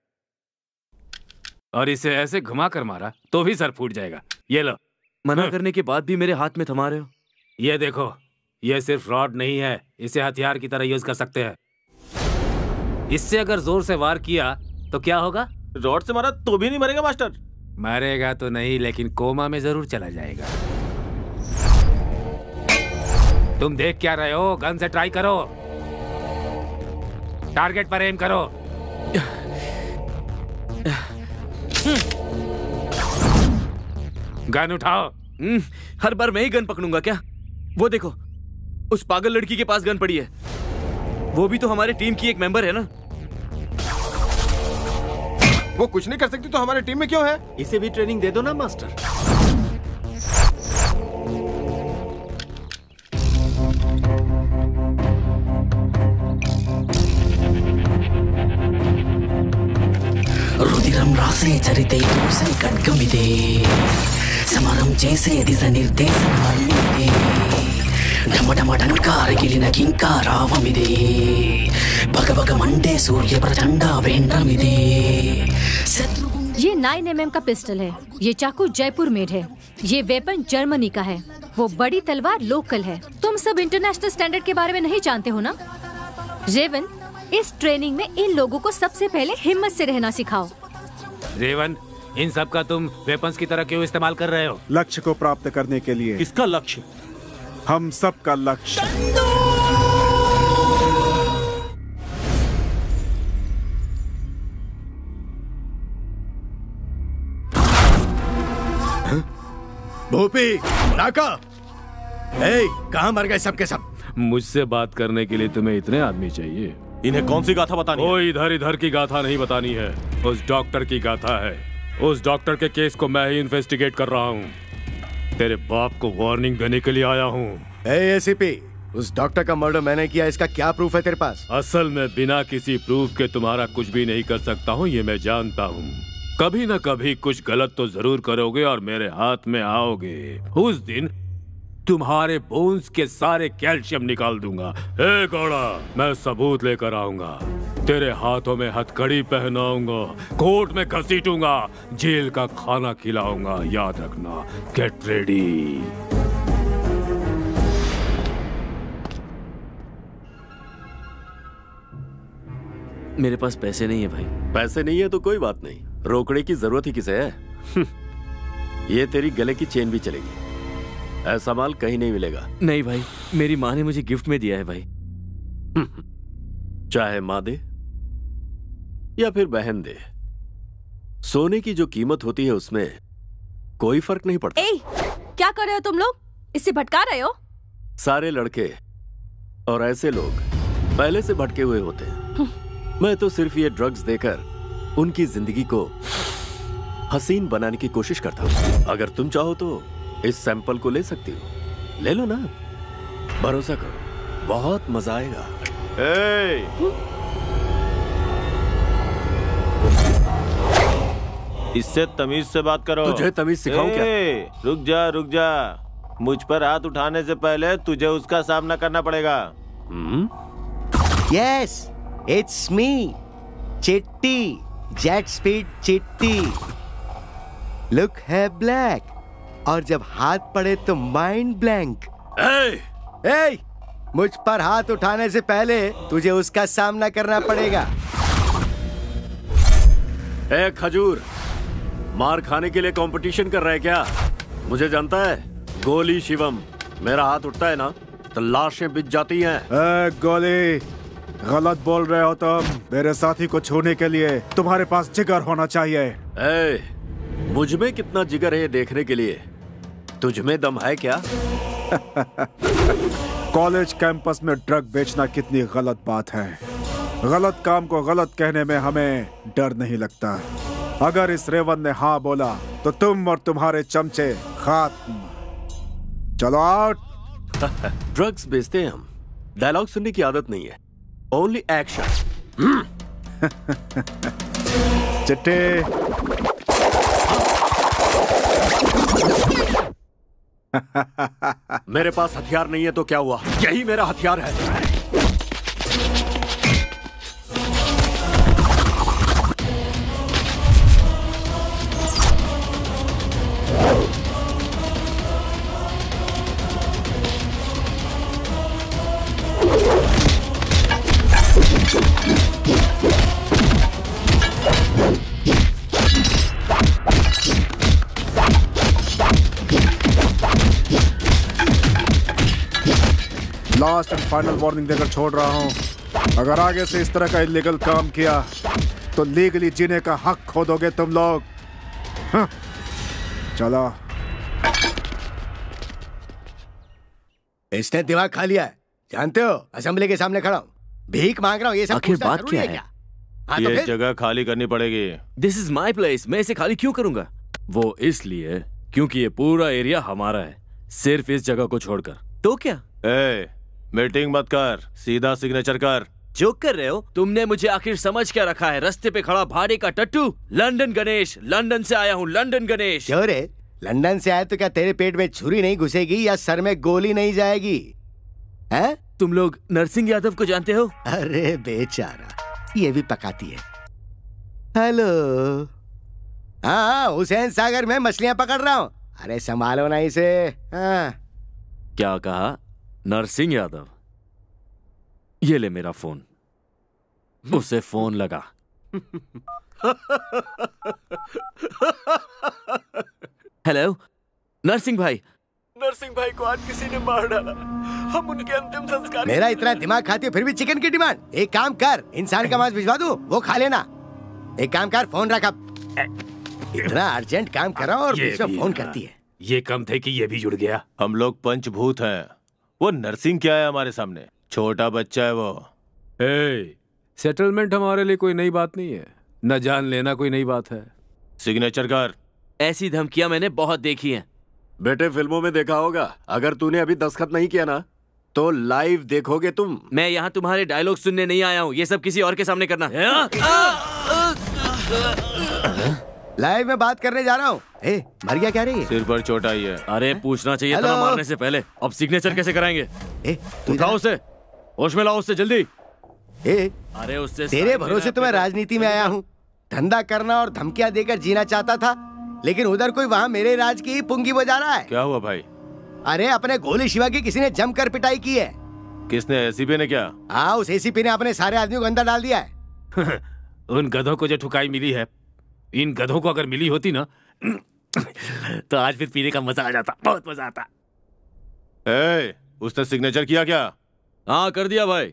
और इसे ऐसे घुमा कर मारा तो भी सर फूट जाएगा। ये लो। मना करने के बाद भी मेरे हाथ में थमा रहे हो। ये देखो, ये सिर्फ रॉड नहीं है, इसे हथियार की तरह यूज कर सकते हैं। इससे अगर जोर से वार किया तो क्या होगा? रॉड से मारा तो भी नहीं मरेगा मास्टर। मरेगा तो नहीं, लेकिन कोमा में जरूर चला जाएगा। तुम देख क्या रहे हो? गन से ट्राई करो, टारगेट पर एम करो। गन उठाओ। हर बार मैं ही गन पकड़ूंगा क्या? वो देखो, उस पागल लड़की के पास गन पड़ी है। वो भी तो हमारे टीम की एक मेंबर है ना। वो कुछ नहीं कर सकती तो हमारे टीम में क्यों है? इसे भी ट्रेनिंग दे दो ना मास्टर। రుదిరం రాసే చరితే చూసే ఖడ్గమిదే, సమరం చేసే దిశ నిర్దేశనమిదే, ఢమఢమఢంకారగిలిన కింకారావమిదే, భగభగ మండే సూర్య ప్రచండ వేంద్రమిదే। ये 9mm का पिस्टल है। ये चाकू जयपुर मेड है। ये वेपन जर्मनी का है। वो बड़ी तलवार लोकल है। तुम सब इंटरनेशनल स्टैंडर्ड के बारे में नहीं जानते हो ना? रेवन, इस ट्रेनिंग में इन लोगों को सबसे पहले हिम्मत से रहना सिखाओ। रेवन, इन सब का तुम वेपन्स की तरह क्यों इस्तेमाल कर रहे हो? लक्ष्य को प्राप्त करने के लिए। किसका लक्ष्य? हम सब का लक्ष्य। भूपी, नाका, कहाँ मर गए सबके सब? मुझसे बात करने के लिए तुम्हें इतने आदमी चाहिए? इन्हें कौन सी गाथा बतानी है? कोई इधर की गाथा नहीं बतानी है, उस डॉक्टर की गाथा है। उस डॉक्टर के केस को मैं ही इन्वेस्टिगेट कर रहा हूँ। तेरे बाप को वार्निंग देने के लिए आया हूँ। एसीपी, उस डॉक्टर का मर्डर मैंने किया, इसका क्या प्रूफ है तेरे पास? असल में बिना किसी प्रूफ के तुम्हारा कुछ भी नहीं कर सकता हूँ, ये मैं जानता हूँ। कभी न कभी कुछ गलत तो जरूर करोगे और मेरे हाथ में आओगे। उस दिन तुम्हारे बोन्स के सारे कैल्शियम निकाल दूंगा। ए गौड़ा, मैं सबूत लेकर आऊंगा। तेरे हाथों में हथकड़ी पहनाऊंगा, कोर्ट में घसीटूंगा, जेल का खाना खिलाऊंगा। याद रखना। Get ready. मेरे पास पैसे नहीं है भाई। पैसे नहीं है तो कोई बात नहीं, रोकड़े की जरूरत ही किसे है। ये तेरी गले की चेन भी चलेगी, ऐसा माल कहीं नहीं मिलेगा। नहीं भाई, मेरी माँ ने मुझे गिफ्ट में दिया है भाई। चाहे माँ दे या फिर बहन दे, सोने की जो कीमत होती है उसमें कोई फर्क नहीं पड़ता। ए, क्या कर रहे हो तुम लोग? इससे भटका रहे हो? सारे लड़के और ऐसे लोग पहले से भटके हुए होते हैं। मैं तो सिर्फ ये ड्रग्स देकर उनकी जिंदगी को हसीन बनाने की कोशिश करता हूँ। अगर तुम चाहो तो इस सैंपल को ले सकती हो, ले लो ना। भरोसा करो, बहुत मजा आएगा। इससे तमीज से बात करो। तुझे तमीज सिखाऊं क्या? रुक जा। मुझ पर हाथ उठाने से पहले तुझे उसका सामना करना पड़ेगा। यस, इट्स मी, चिट्टी, जेट स्पीड चिट्टी। लुक है ब्लैक और जब हाथ पड़े तो माइंड ब्लैंक। ए, मुझ पर हाथ उठाने से पहले तुझे उसका सामना करना पड़ेगा। ए खजूर, मार खाने के लिए कंपटीशन कर रहा है क्या? मुझे जानता है, गोली शिवम। मेरा हाथ उठता है ना तो लाशें बिछ जाती हैं। गोली, गलत बोल रहे हो तुम। मेरे साथी को छूने के लिए तुम्हारे पास जिगर होना चाहिए। मुझ में कितना जिगर है ये देखने के लिए तुझ में दम है क्या? कॉलेज कैंपस में ड्रग बेचना कितनी गलत बात है। गलत काम को गलत कहने में हमें डर नहीं लगता। अगर इस रेवन ने हाँ बोला तो तुम और तुम्हारे चमचे खात्म। चलो आउट। ड्रग्स बेचते हैं हम, डायलॉग सुनने की आदत नहीं है, ओनली एक्शन। चिट्टे, मेरे पास हथियार नहीं है तो क्या हुआ? यही मेरा हथियार है। लास्ट एंड फाइनल वार्निंग देकर छोड़ रहा हूं, अगर आगे से इस तरह का इलीगल काम किया तो लीगली जीने का हक खो दोगे तुम लोग। चलो। इसने दिमाग खा लिया है, जानते हो? असेंबली के सामने खड़ा हूं, भीख मांग रहा हूं। ये सब आखिर पूछना बात जरूरी क्या है है? हाँ, ये तो फिर? जगह खाली करनी पड़ेगी। दिस इज माई प्लेस, मैं इसे खाली क्यों करूंगा? वो इसलिए क्योंकि ये पूरा एरिया हमारा है, सिर्फ इस जगह को छोड़कर। तो क्या? मीटिंग मत कर, सीधा सिग्नेचर कर। जोक कर रहे हो? तुमने मुझे आखिर समझ क्या रखा है? रास्ते पे खड़ा भाड़े का टट्टू? लंदन गणेश, लंदन से आया हूँ, लंदन गणेश। क्यों रे, लंदन से आए तो क्या तेरे पेट में छुरी नहीं घुसेगी या सर में गोली नहीं जाएगी? हैं? तुम लोग नरसिंह यादव को जानते हो? अरे बेचारा, ये भी पकाती है। हेलो। हाँ, हुसैन सागर में मछलियां पकड़ रहा हूँ। अरे संभालो ना इसे। हाँ। क्या कहा? नरसिंह यादव? ये ले मेरा फोन, उसे फोन लगा। हेलो, नरसिंह भाई। नरसिंह भाई को आज किसी ने मार डाला, हम उनके अंतिम संस्कार। मेरा इतना दिमाग खाती है फिर भी चिकन की डिमांड। एक काम कर, इंसान का मांस भिजवा दूं, वो खा लेना। एक काम कर, फोन रख अब। इतना अर्जेंट काम करा और बीच में फोन करती है। ये कम थे कि ये भी जुड़ गया। हम लोग पंचभूत हैं, वो नरसिंह क्या है हमारे सामने? छोटा बच्चा है वो। सेटलमेंट हमारे लिए कोई नई बात नहीं है, न जान लेना कोई नई बात है। सिग्नेचर कर। ऐसी धमकियां मैंने बहुत देखी हैं। बेटे फिल्मों में देखा होगा, अगर तूने अभी दस्तखत नहीं किया ना तो लाइव देखोगे तुम। मैं यहाँ तुम्हारे डायलॉग सुनने नहीं आया हूँ, ये सब किसी और के सामने करना। लाइव में बात करने जा रहा हूँ। मर गया क्या रे? सिर पर चोट आई है। अरे पूछना चाहिए था ना मारने से पहले। अब सिग्नेचर कैसे कराएंगे? उठाओ उसे, होश में लाओ उसे जल्दी। अरे उससे तेरे भरोसे तो मैं राजनीति में आया हूँ। धंधा करना और धमकियां देकर जीना चाहता था, लेकिन उधर कोई वहाँ मेरे राज की पुंगी बजा रहा है। क्या हुआ भाई? अरे अपने गोली शिवा की किसी ने जमकर पिटाई की है। किसने? एसीपी ने क्या? हाँ, उस एसीपी ने अपने सारे आदमियों को अंदर डाल दिया है। उन गधों को जो ठुकाई मिली है, इन गधों को अगर मिली होती ना तो आज फिर पीने का मजा आ जाता, बहुत मजा आता। उसने सिग्नेचर किया क्या? हाँ कर दिया भाई।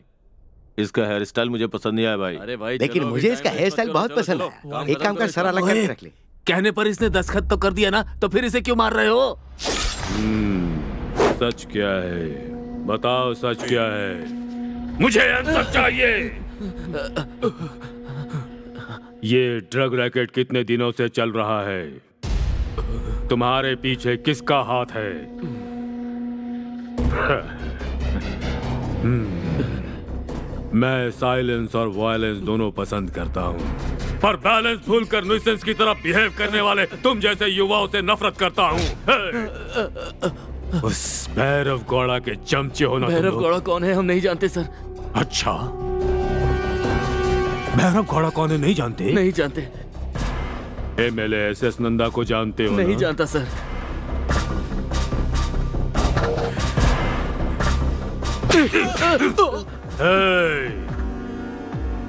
इसका हेयर स्टाइल मुझे पसंद नहीं आया भाई। अरे भाई लेकिन मुझे इसका हेयर स्टाइल बहुत पसंद है। एक काम कर, सर अलग करके रख ले। कहने पर इसने दस्तखत तो कर दिया ना, तो फिर इसे क्यों मार रहे हो? सच क्या है? बताओ सच क्या है? मुझे आंसर चाहिए। ये ड्रग रैकेट कितने दिनों से चल रहा है? तुम्हारे पीछे किसका हाथ है? मैं साइलेंस और वायलेंस दोनों पसंद करता हूँ, पर बैलेंस भूलकर न्यूसेंस की तरह बिहेव करने वाले तुम जैसे युवाओं से नफरत करता हूँ। उस भैरव गौड़ा के चमचे हो ना। भैरव गौड़ा कौन है? हम नहीं जानते सर। अच्छा, भैरव गौड़ा कौन है नहीं जानते? नहीं जानते। एमएलए एसएस नंदा को जानते हो? नहीं जानता सर।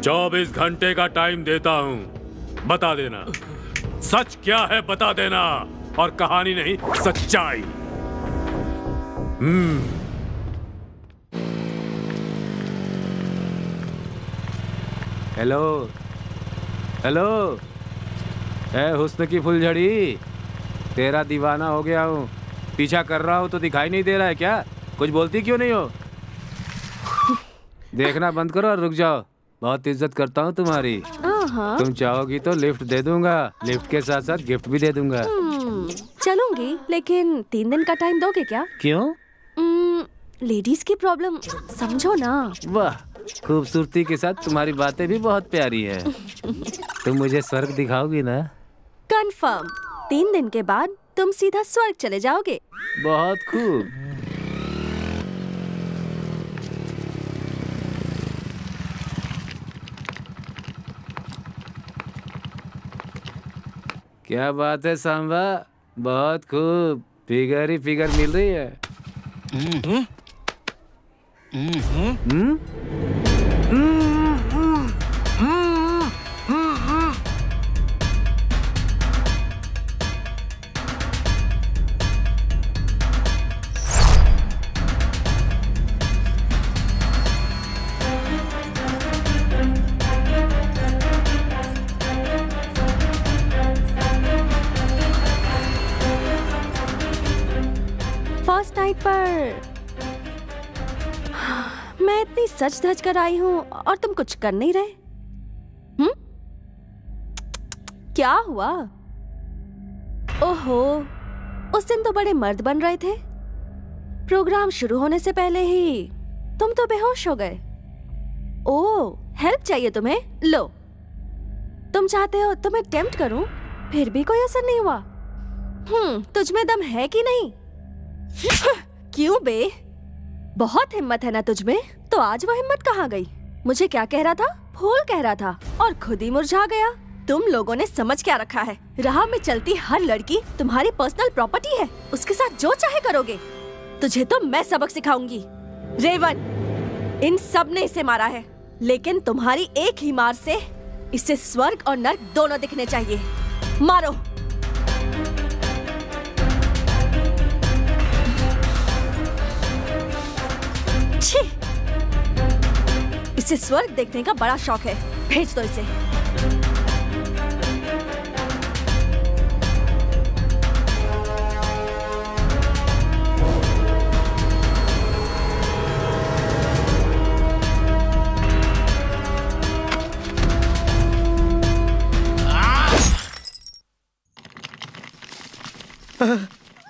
24 घंटे का टाइम देता हूँ, बता देना सच क्या है, बता देना, और कहानी नहीं सच्चाई। हेलो हेलो, ए हुस्न की फुलझड़ी, तेरा दीवाना हो गया हूँ। पीछा कर रहा हूँ तो दिखाई नहीं दे रहा है क्या? कुछ बोलती क्यों नहीं हो? देखना बंद करो और रुक जाओ। बहुत इज्जत करता हूँ तुम्हारी। तुम चाहोगी तो लिफ्ट दे दूंगा, लिफ्ट के साथ साथ गिफ्ट भी दे दूंगा। चलूंगी, लेकिन 3 दिन का टाइम दोगे क्या? क्यों? लेडीज की प्रॉब्लम समझो ना। वाह, खूबसूरती के साथ तुम्हारी बातें भी बहुत प्यारी है। तुम मुझे स्वर्ग दिखाओगी ना? कंफर्म। 3 दिन के बाद तुम सीधा स्वर्ग चले जाओगे। बहुत खूब। क्या बात है सांबा, बहुत खूब। फिगर ही फिगर मिल रही है। फर्स्ट नाइट पर मैं इतनी सच धज कर आई हूँ और तुम कुछ कर नहीं रहे। क्या हुआ? ओहो, उस दिन तो बड़े मर्द बन रहे थे। प्रोग्राम शुरू होने से पहले ही तुम तो बेहोश हो गए। ओह, हेल्प चाहिए तुम्हें? लो, तुम चाहते हो तो मैं टेम्प्ट करूं, फिर भी कोई असर नहीं हुआ। तुझमें दम है कि नहीं? क्यों बे, बहुत हिम्मत है ना तुझमें? तो आज वो हिम्मत कहाँ गई? मुझे क्या कह रहा था? फूल कह रहा था और खुद ही मुरझा गया। तुम लोगों ने समझ क्या रखा है? राह में चलती हर लड़की तुम्हारी पर्सनल प्रॉपर्टी है, उसके साथ जो चाहे करोगे। तुझे तो मैं सबक सिखाऊंगी। रेवन, इन सब ने इसे मारा है, लेकिन तुम्हारी एक ही मार से इसे स्वर्ग और नर्क दोनों दिखने चाहिए। मारो। इसे स्वर्ग देखने का बड़ा शौक है, भेज दो इसे।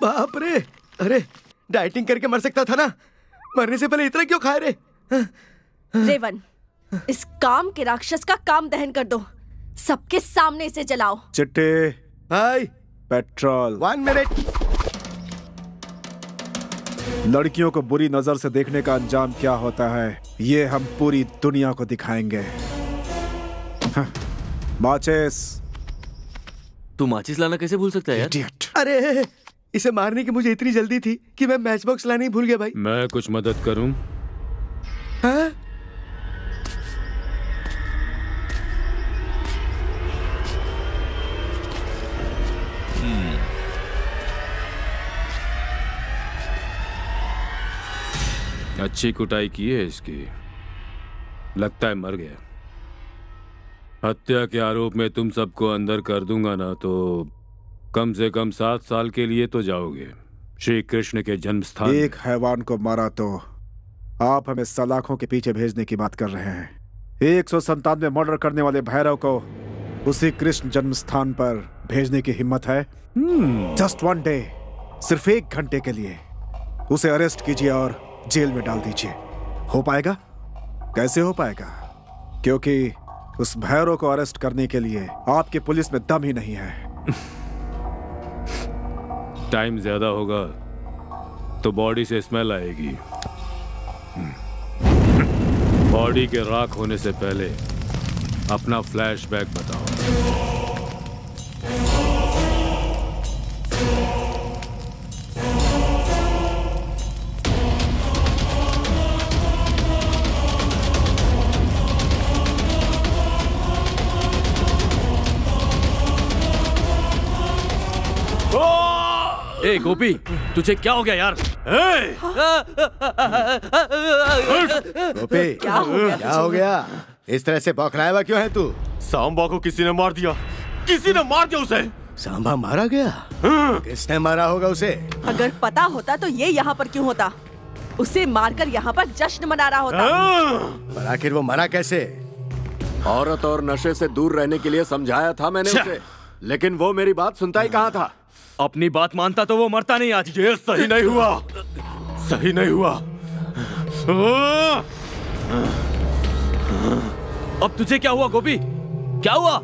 बाप रे, अरे डाइटिंग करके मर सकता था ना, मरने से पहले इतना क्यों खाए रे? रेवन, इस काम के राक्षस का काम दहन कर दो, सबके सामने इसे जलाओ। चिट्टे, हाय, पेट्रोल। 1 मिनट। लड़कियों को बुरी नजर से देखने का अंजाम क्या होता है, ये हम पूरी दुनिया को दिखाएंगे। माचिस। तू माचिस लाना कैसे भूल सकता है यार? Idiot. अरे इसे मारने की मुझे इतनी जल्दी थी कि मैं मैच बॉक्स लाने ही भूल गया भाई। मैं कुछ मदद करूं? हाँ? अच्छी कुटाई की है इसकी। लगता है मर गया। हत्या के आरोप में तुम सबको अंदर कर दूंगा ना तो कम से कम 7 साल के लिए तो जाओगे श्री कृष्ण के जन्म स्थान। एक हैवान को मारा तो आप हमें सलाखों के पीछे भेजने की बात कर रहे हैं। 197 मर्डर करने वाले भैरव को उसी कृष्ण जन्म स्थान पर भेजने की हिम्मत है? जस्ट 1 डे, सिर्फ 1 घंटे के लिए उसे अरेस्ट कीजिए और जेल में डाल दीजिए। हो पाएगा? कैसे हो पाएगा? क्योंकि उस भैरव को अरेस्ट करने के लिए आपकी पुलिस में दम ही नहीं है। टाइम ज्यादा होगा तो बॉडी से स्मेल आएगी। बॉडी के राख होने से पहले अपना फ्लैशबैक बताओ। ए गोपी, तुझे क्या हो गया यार? गोपी, क्या हो गया? इस तरह से बौखलाया हुआ क्यों है तू? सांबा को किसी ने मार दिया। किसी ने मार दिया उसे। सांबा मारा गया? किसने मारा होगा उसे? अगर पता होता तो ये यहाँ पर क्यों होता? उसे मारकर यहाँ पर जश्न मना रहा होता। पर आखिर वो मरा कैसे? औरत और नशे से दूर रहने के लिए समझाया था मैंने उसे, लेकिन वो मेरी बात सुनता ही कहाँ था। अपनी बात मानता तो वो मरता नहीं आज। ये सही नहीं हुआ, सही नहीं हुआ। अब तुझे क्या हुआ गोपी? क्या हुआ?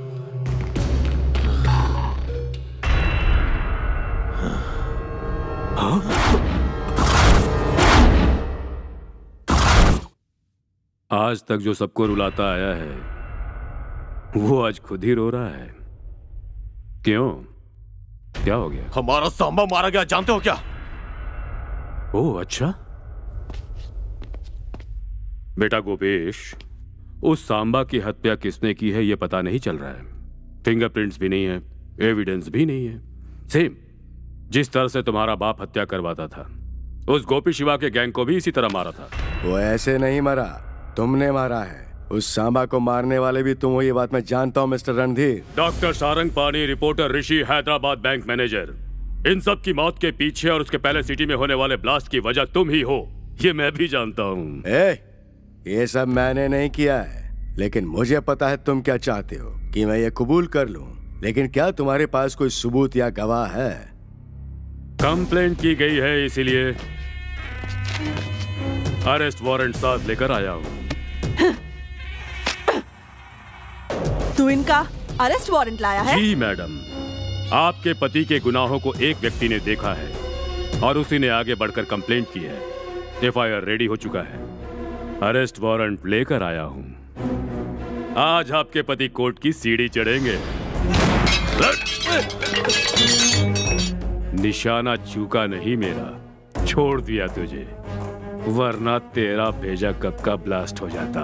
आज तक जो सबको रुलाता आया है वो आज खुद ही रो रहा है। क्यों? क्या हो गया? हमारा सांबा मारा गया, जानते हो क्या? ओह अच्छा। बेटा गोपेश, उस सांबा की हत्या किसने की है ये पता नहीं चल रहा है। फिंगरप्रिंट्स भी नहीं है, एविडेंस भी नहीं है। सेम जिस तरह से तुम्हारा बाप हत्या करवाता था, उस गोपी शिवा के गैंग को भी इसी तरह मारा था। वो ऐसे नहीं मरा, तुमने मारा है। उस सांबा को मारने वाले भी तुम हो, ये बात मैं जानता हूँ मिस्टर रणधीर। डॉक्टर सारंग पानी, रिपोर्टर ऋषि, हैदराबाद बैंक मैनेजर, इन सब की मौत के पीछे और उसके पहले सिटी में होने वाले ब्लास्ट की वजह तुम ही हो, ये मैं भी जानता हूँ। ये सब मैंने नहीं किया है, लेकिन मुझे पता है तुम क्या चाहते हो कि मैं ये कबूल कर लूं। लेकिन क्या तुम्हारे पास कोई सबूत या गवाह है? कंप्लेंट की गई है, इसीलिए अरेस्ट वारंट साथ लेकर आया हूँ। तू इनका अरेस्ट वारंट लाया है? जी मैडम, आपके पति के गुनाहों को एक व्यक्ति ने देखा है और उसी ने आगे बढ़कर कंप्लेंट की है। एफआईआर रेडी हो चुका है, अरेस्ट वारंट लेकर आया हूं। आज आपके पति कोर्ट की सीढ़ी चढ़ेंगे। निशाना चूका नहीं मेरा, छोड़ दिया तुझे, वरना तेरा भेजा कब का ब्लास्ट हो जाता।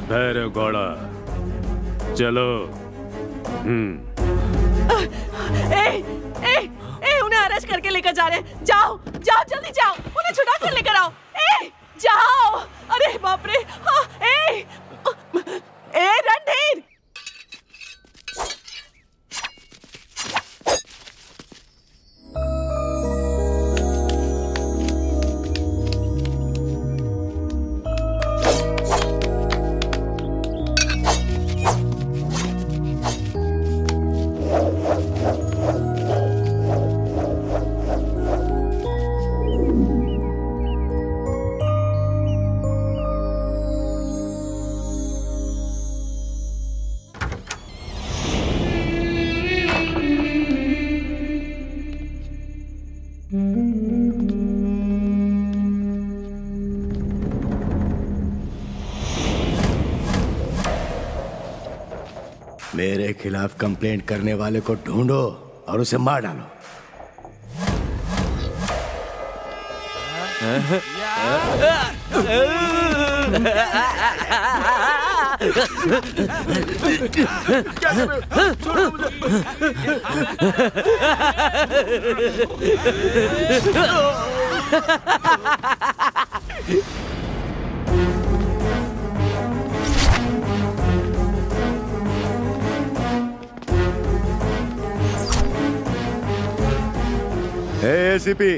भैरव गौड़ा, चलो। उन्हें अरेस्ट करके लेकर जा रहे हैं। जाओ जाओ, जल्दी जाओ, उन्हें छुड़ा कर लेकर आओ। जाओ। अरे बाप रे। रणधीर, मेरे खिलाफ कंप्लेंट करने वाले को ढूंढो और उसे मार डालो। एसीपी,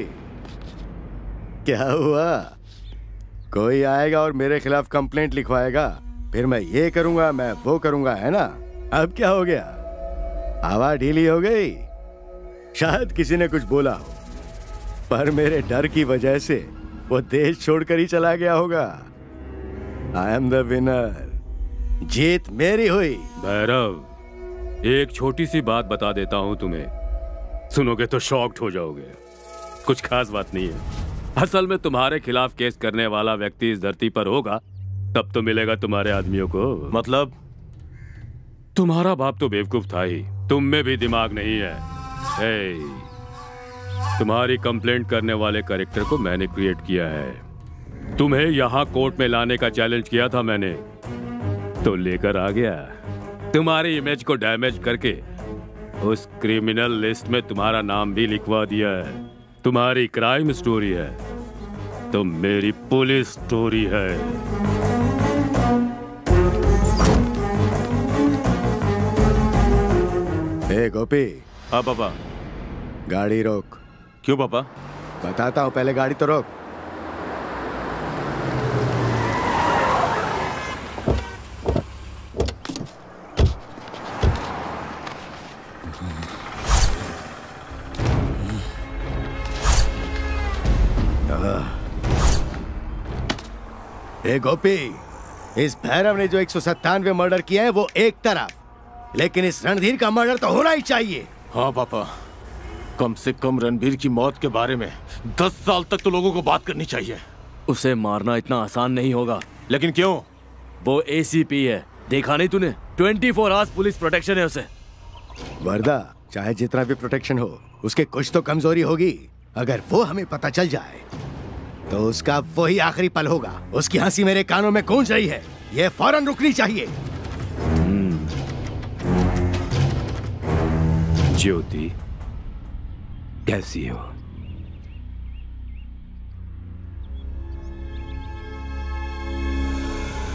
क्या हुआ? कोई आएगा और मेरे खिलाफ कंप्लेंट लिखवाएगा, फिर मैं ये करूंगा, मैं वो करूंगा, है ना? अब क्या हो गया? हवा ढीली हो गई? शायद किसी ने कुछ बोला हो, पर मेरे डर की वजह से वो देश छोड़कर ही चला गया होगा। आई एम द विनर, जीत मेरी हुई। भैरव, एक छोटी सी बात बता देता हूं तुम्हें, सुनोगे तो शॉक्ड हो जाओगे। कुछ खास बात नहीं है। असल में तुम्हारे खिलाफ केस करने वाला व्यक्ति इस धरती पर होगा तब तो मिलेगा तुम्हारे आदमियों को। मतलब? तुम्हारा बाप तो बेवकूफ था ही, तुम में भी दिमाग नहीं है। तुम्हारी कंप्लेंट करने वाले कैरेक्टर को मैंने क्रिएट किया है। तुम्हें यहाँ कोर्ट में लाने का चैलेंज किया था मैंने, तो लेकर आ गया। तुम्हारी इमेज को डैमेज करके उस क्रिमिनल लिस्ट में तुम्हारा नाम भी लिखवा दिया है। तुम्हारी क्राइम स्टोरी है तो मेरी पुलिस स्टोरी है। ए गोपी। हाँ पापा। गाड़ी रोक। क्यों पापा? बताता हूँ, पहले गाड़ी तो रोक। ए गोपी, इस भैरव ने जो 197 मर्डर किया है वो एक तरफ, लेकिन इस रणधीर का मर्डर तो होना ही चाहिए। हाँ पापा, कम से कम रणबीर की मौत के बारे में 10 साल तक तो लोगों को बात करनी चाहिए। उसे मारना इतना आसान नहीं होगा। लेकिन क्यों? वो एसीपी है, देखा नहीं तूने? 24 आवर्स पुलिस प्रोटेक्शन है उसे। वर्दा, चाहे जितना भी प्रोटेक्शन हो, उसके कुछ तो कमजोरी होगी। अगर वो हमें पता चल जाए तो उसका वही आखिरी पल होगा। उसकी हंसी मेरे कानों में गूंज रही है, ये फौरन रुकनी चाहिए। ज्योति, कैसी हो?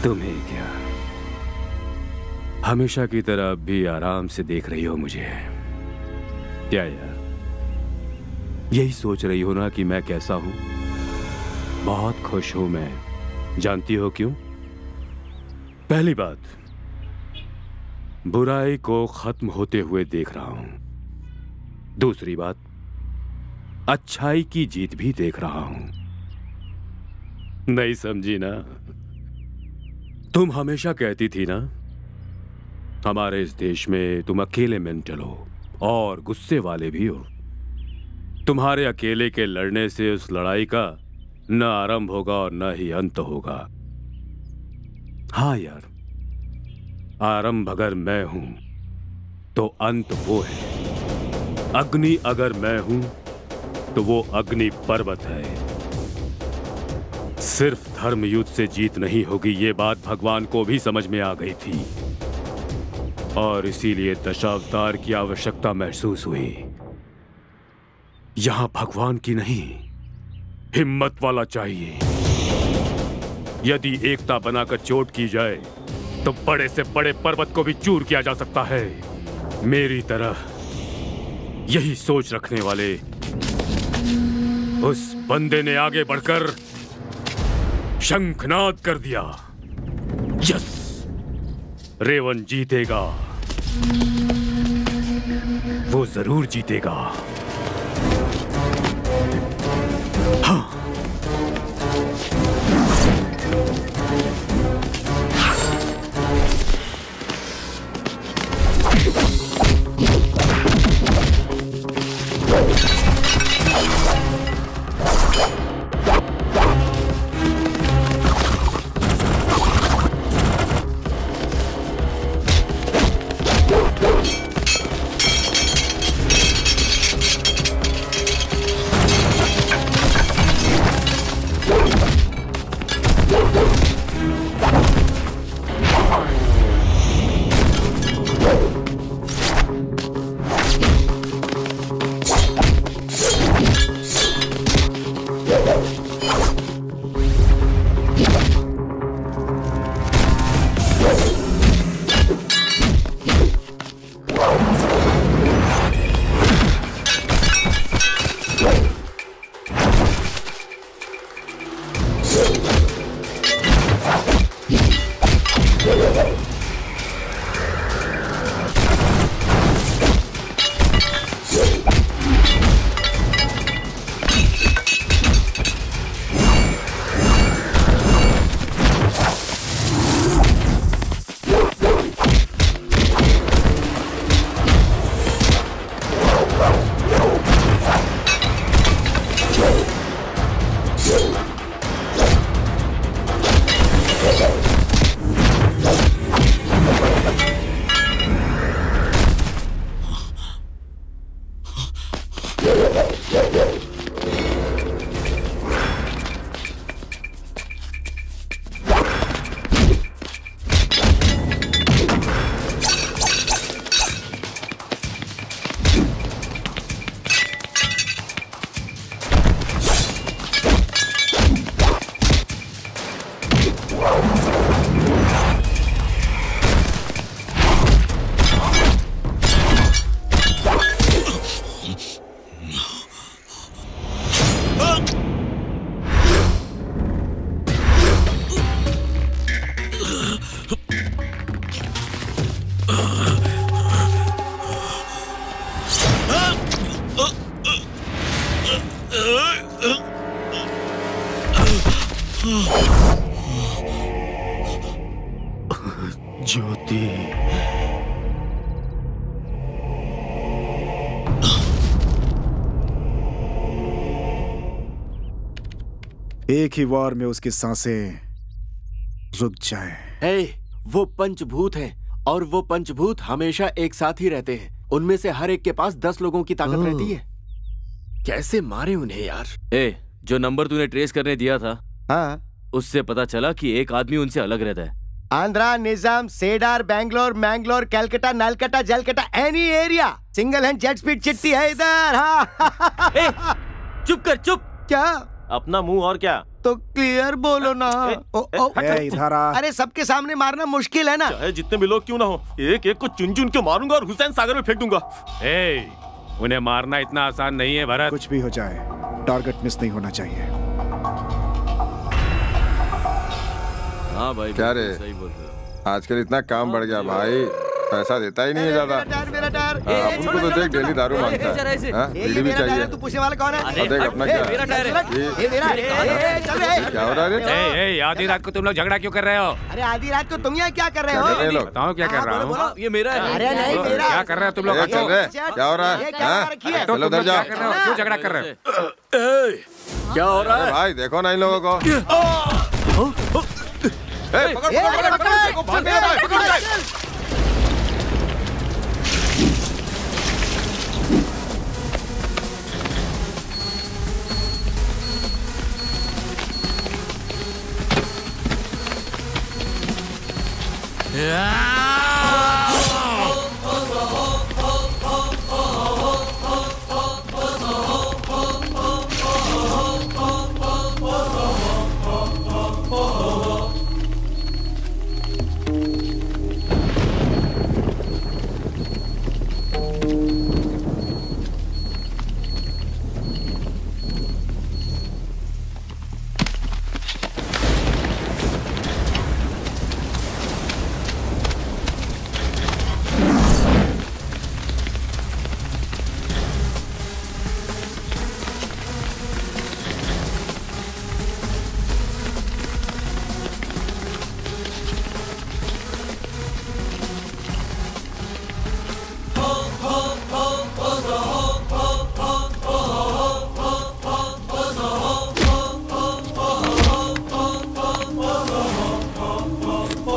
तुम्हें क्या, हमेशा की तरह अब भी आराम से देख रही हो मुझे? क्या यार, यही सोच रही हो ना कि मैं कैसा हूं? बहुत खुश हूं मैं। जानती हो क्यों? पहली बात, बुराई को खत्म होते हुए देख रहा हूं। दूसरी बात, अच्छाई की जीत भी देख रहा हूं। नहीं समझी ना? तुम हमेशा कहती थी ना, हमारे इस देश में तुम अकेले मेंटल हो और गुस्से वाले भी हो। तुम्हारे अकेले के लड़ने से उस लड़ाई का न आरंभ होगा और न ही अंत होगा। हाँ यार, आरंभ अगर मैं हूं तो अंत वो है। अग्नि अगर मैं हूं तो वो अग्नि पर्वत है। सिर्फ धर्म युद्ध से जीत नहीं होगी, ये बात भगवान को भी समझ में आ गई थी और इसीलिए दशावतार की आवश्यकता महसूस हुई। यहां भगवान की नहीं, हिम्मत वाला चाहिए। यदि एकता बनाकर चोट की जाए तो बड़े से बड़े पर्वत को भी चूर किया जा सकता है। मेरी तरह यही सोच रखने वाले उस बंदे ने आगे बढ़कर शंखनाद कर दिया। यस, रेवन जीतेगा, वो जरूर जीतेगा। हाँ। ज्योति। एक ही वार में उसकी सांसें रुक जाएं। वो पंचभूत हैं और वो पंचभूत हमेशा एक साथ ही रहते हैं। उनमें से हर एक के पास 10 लोगों की ताकत रहती है। कैसे मारे उन्हें यार? जो नंबर तूने ट्रेस करने दिया था, हाँ, उससे पता चला कि एक आदमी उनसे अलग रहता है। आंध्रा, निजाम, सेडार, बैंगलोर, मैंगलोर, कैलकाटा, नलकटा, जलकटा, any area, single hand jet speed चिट्ठी है इधर। हाँ। चुप कर, चुप। क्या? अपना मुंह और क्या? तो क्लियर बोलो ना। इधर आ। अरे सबके सामने मारना मुश्किल है ना। चाहे जितने भी लोग क्यों ना हो, एक एक को चुन चुन के मारूंगा और हुसैन सागर में फेंक दूंगा। उन्हें मारना इतना आसान नहीं है भरत। कुछ भी हो जाए, टारगेट मिस नहीं होना चाहिए। हाँ भाई, क्या रे? सही बोल रहे हो। आजकल इतना काम बढ़ गया भाई, पैसा देता ही नहीं है ज्यादा। उनको तो देख डेली दारू मांगता है। बीड़ी भी चाहिए। तू पूछने वाला कौन है? देख अपना क्या क्या हो रहा है? आधी रात को तुम लोग झगड़ा क्यों कर रहे हो? अरे आधी रात को तुम यहाँ क्या कर रहे हो? बताओ क्या कर रहा हूँ? ये मेरा है। अरे नहीं मेरा। क्या कर रहे हो तुम लोग? क्या हो रहा है? चलो उधर जाओ। क्यों झगड़ा कर रहे हो? क्या हो रहा है भाई? देखो ना इन लोगों को।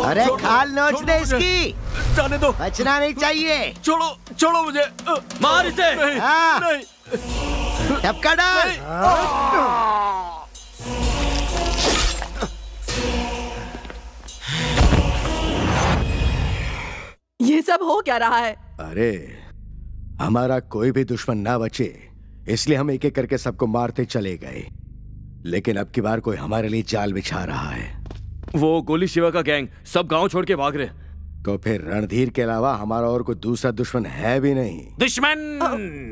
अरे खाल नोच दे इसकी। जाने दो, बचना नहीं चाहिए। छोड़ो छोड़ो मुझे। मार इसे। टपका डाल। ये सब हो क्या रहा है? अरे हमारा कोई भी दुश्मन ना बचे, इसलिए हम एक एक करके सबको मारते चले गए। लेकिन अब की बार कोई हमारे लिए जाल बिछा रहा है। वो गोली शिवा का गैंग सब गांव छोड़ के भाग रहे। तो फिर रणधीर के अलावा हमारा और कोई दूसरा दुश्मन है भी नहीं। दुश्मन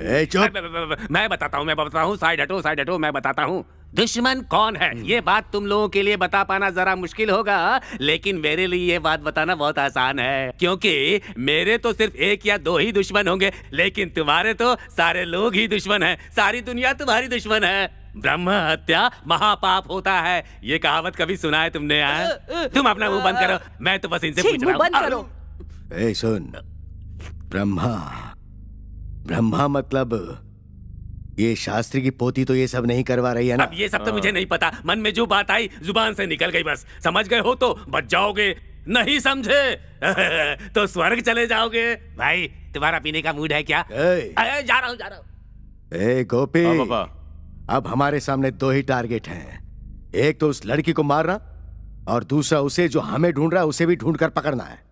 ए, चुप। मैं बताता हूँ, साइड हटो, मैं बताता हूँ दुश्मन कौन है। ये बात तुम लोगों के लिए बता पाना जरा मुश्किल होगा, लेकिन मेरे लिए ये बात बताना बहुत आसान है, क्योंकि मेरे तो सिर्फ 1 या 2 ही दुश्मन होंगे, लेकिन तुम्हारे तो सारे लोग ही दुश्मन हैं। सारी दुनिया तुम्हारी दुश्मन है। ब्रह्म हत्या महापाप होता है, ये कहावत कभी सुना है तुमने? तुम अपना मुंह बंद करो, मैं तो बस इनसे पूछ रहा हूँ। ए सुन, ब्रह्मा मतलब ये शास्त्री की पोती तो ये सब नहीं करवा रही है ना? अब ये सब तो मुझे नहीं पता, मन में जो बात आई जुबान से निकल गई बस। समझ गए हो तो बच जाओगे, नहीं समझे तो स्वर्ग चले जाओगे। भाई तुम्हारा पीने का मूड है क्या? जा रहा हूँ। ए गोपी, अब हमारे सामने 2 ही टारगेट हैं। एक तो उस लड़की को मारना और दूसरा उसे जो हमें ढूंढ रहा है उसे भी ढूंढ कर पकड़ना है।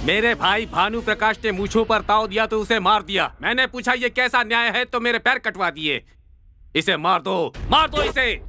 मेरे भाई भानु प्रकाश ने मूंछों पर ताव दिया तो उसे मार दिया। मैंने पूछा ये कैसा न्याय है तो मेरे पैर कटवा दिए। इसे मार दो इसे।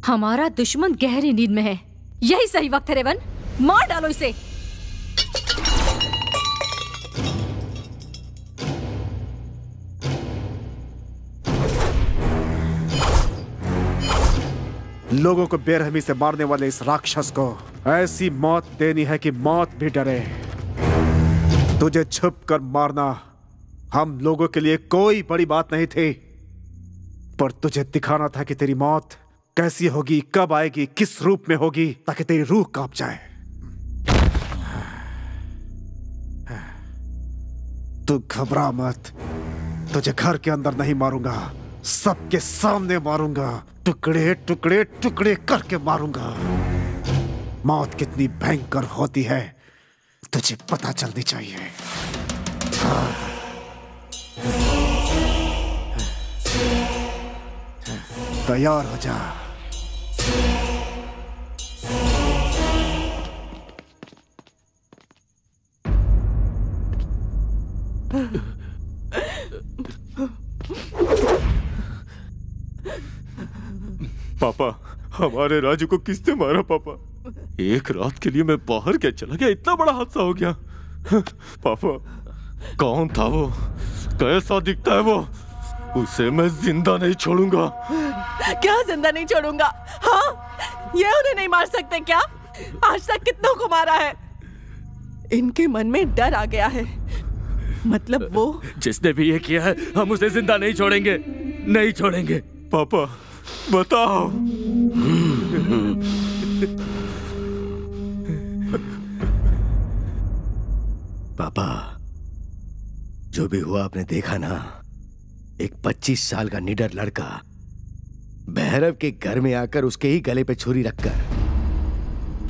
हमारा दुश्मन गहरी नींद में है। यही सही वक्त है रेवन, मार डालो इसे। लोगों को बेरहमी से मारने वाले इस राक्षस को ऐसी मौत देनी है कि मौत भी डरे। तुझे छुप कर मारना हम लोगों के लिए कोई बड़ी बात नहीं थी, पर तुझे दिखाना था कि तेरी मौत कैसी होगी, कब आएगी, किस रूप में होगी, ताकि तेरी रूह कांप जाए। तू घबरा मत, तुझे घर के अंदर नहीं मारूंगा, सबके सामने मारूंगा, टुकड़े टुकड़े टुकड़े करके मारूंगा। मौत कितनी भयंकर होती है तुझे पता चलनी चाहिए। तैयार हो जा। पापा, हमारे राजू को किसने मारा? पापा, एक रात के लिए मैं बाहर क्या चला गया, इतना बड़ा हादसा हो गया। पापा, कौन था वो, कैसा दिखता है वो? उसे मैं जिंदा नहीं छोड़ूंगा। क्या जिंदा नहीं छोड़ूंगा? हाँ, ये उन्हें नहीं मार सकते क्या? आज तक कितनों को मारा है। इनके मन में डर आ गया है। मतलब वो जिसने भी ये किया है, हम उसे जिंदा नहीं छोड़ेंगे, नहीं छोड़ेंगे। पापा बताओ। पापा, जो भी हुआ आपने देखा ना। एक 25 साल का निडर लड़का भैरव के घर में आकर उसके ही गले पे छुरी रखकर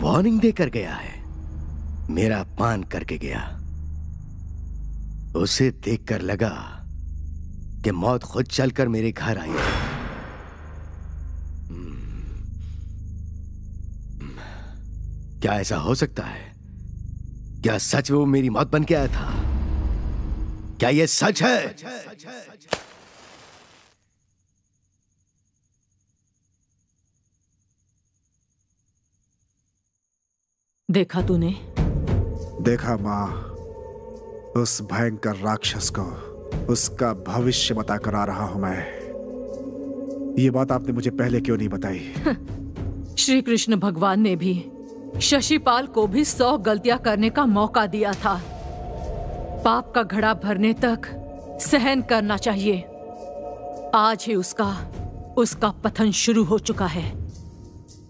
वार्निंग देकर गया है। मेरा अपमान करके गया। उसे देखकर लगा कि मौत खुद चलकर मेरे घर आई है। क्या ऐसा हो सकता है? क्या सच में वो मेरी मौत बन के आया था? क्या ये सच है? देखा तूने? देखा माँ, उस भयंकर राक्षस को उसका भविष्य बताकर आ रहा हूं मैं। ये बात आपने मुझे पहले क्यों नहीं बताई? श्री कृष्ण भगवान ने भी शशिपाल को भी 100 गलतियां करने का मौका दिया था। पाप का घड़ा भरने तक सहन करना चाहिए। आज ही उसका पतन शुरू हो चुका है।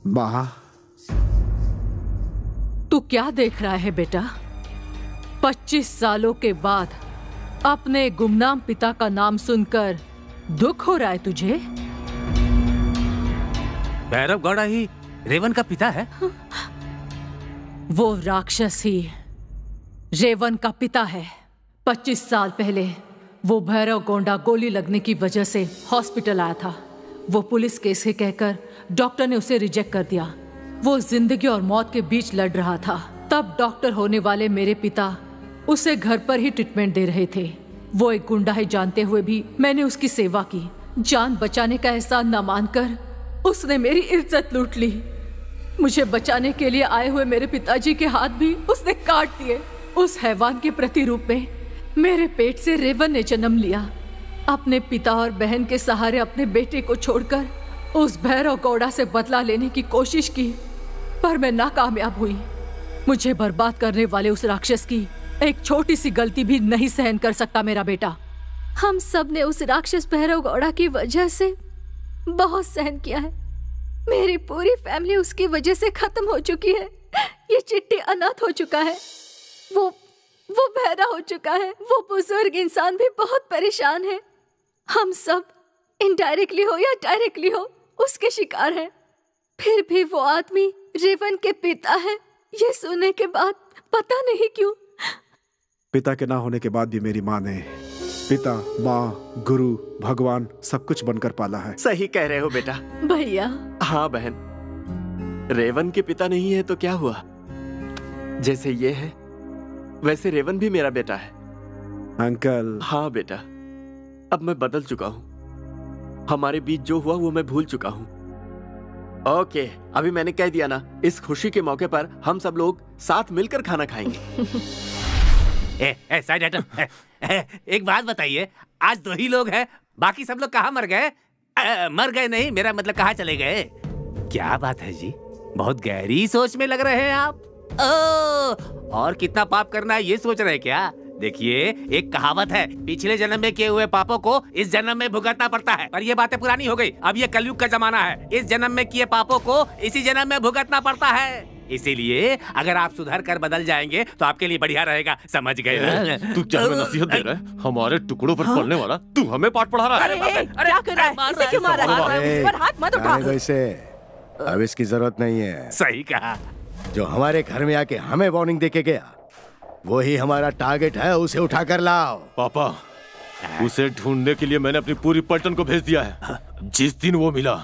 माँ, तू क्या देख रहा है बेटा? 25 सालों के बाद अपने गुमनाम पिता का नाम सुनकर दुख हो रहा है तुझे? भैरव गौड़ा ही रेवन का पिता है? वो राक्षस ही रेवन का पिता है। 25 साल पहले वो भैरव गोंडा गोली लगने की वजह से हॉस्पिटल आया था। वो पुलिस केस है कहकर डॉक्टर ने उसे रिजेक्ट कर दिया। वो जिंदगी और मौत के बीच लड़ रहा था। तब डॉक्टर होने वाले मेरे पिता उसे घर पर ही ट्रीटमेंट दे रहे थे। वो एक गुंडा है जानते हुए भी मैंने उसकी सेवा की। जान बचाने का एहसान न मानकर उसने मेरी इज्जत लूट ली। मुझे बचाने के लिए आए हुए मेरे पिताजी के हाथ भी उसने काट दिए। उस हैवान के प्रतिरूप में मेरे पेट से रेवन ने जन्म लिया। अपने पिता और बहन के सहारे अपने बेटे को छोड़कर उस भैरव गौड़ा से बदला लेने की कोशिश की, पर मैं नाकामयाब हुई। मुझे बर्बाद करने वाले उस राक्षस की एक छोटी सी गलती भी नहीं सहन कर सकता मेरा बेटा। हम सब ने उस राक्षस भैरव गौड़ा की वजह से बहुत सहन किया है। मेरी पूरी फैमिली उसकी वजह से खत्म हो चुकी है। ये चिट्टी अनाथ हो चुका है। वो बहरा हो चुका है। वो बुजुर्ग इंसान भी बहुत परेशान है। हम सब इनडायरेक्टली हो या डायरेक्टली हो उसके शिकार हैं। फिर भी वो आदमी रेवन के पिता है। ये सुनने के बाद पता नहीं क्यों पिता के ना होने के बाद भी मेरी माँ ने पिता, माँ, गुरु, भगवान सब कुछ बनकर पाला है। सही कह रहे हो बेटा। भैया। हाँ बहन, रेवन के पिता नहीं है तो क्या हुआ? जैसे ये है वैसे रेवन भी मेरा बेटा है। अंकल। हाँ बेटा, अब मैं बदल चुका हूँ। हमारे बीच जो हुआ वो मैं भूल चुका हूँ। ओके, अभी मैंने कह दिया ना, इस खुशी के मौके पर हम सब लोग साथ मिलकर खाना खाएंगे। साइड एक बात बताइए, आज 2 ही लोग हैं, बाकी सब लोग कहाँ मर गए? मर गए नहीं, मेरा मतलब कहाँ चले गए? क्या बात है जी, बहुत गहरी सोच में लग रहे हैं आप। और कितना पाप करना है ये सोच रहे हैं क्या? देखिए, एक कहावत है, पिछले जन्म में किए हुए पापों को इस जन्म में भुगतना पड़ता है। पर ये बातें पुरानी हो गई, अब ये कलयुग का जमाना है। इस जन्म में किए पापों को इसी जन्म में भुगतना पड़ता है। इसीलिए अगर आप सुधर कर बदल जाएंगे तो आपके लिए बढ़िया रहेगा। समझ गए ना? तू क्या हमें नसीहत दे रहा है? हमारे टुकड़ों पर पड़ने वाला तू हमें पाठ पढ़ा रहा है? अरे क्या कर रहा है? इसे क्यों मार रहा है? उस पर हाथ मत उठा। अब इसकी जरूरत नहीं है। सही कहा। जो हमारे घर में आके हमें वार्निंग देके गया वो ही हमारा टारगेट है। उसे उठा कर लाओ। पापा, उसे ढूंढने के लिए मैंने अपनी पूरी पलटन को भेज दिया है। जिस दिन वो मिला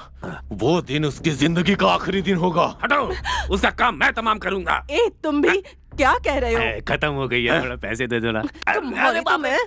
वो दिन उसकी जिंदगी का आखिरी दिन होगा। हटाओ, उसका काम मैं तमाम करूंगा। तुम भी क्या कह रहे हो? खत्म हो गई है, थोड़ा पैसे दे दो ना। तुम्हारे तो मैं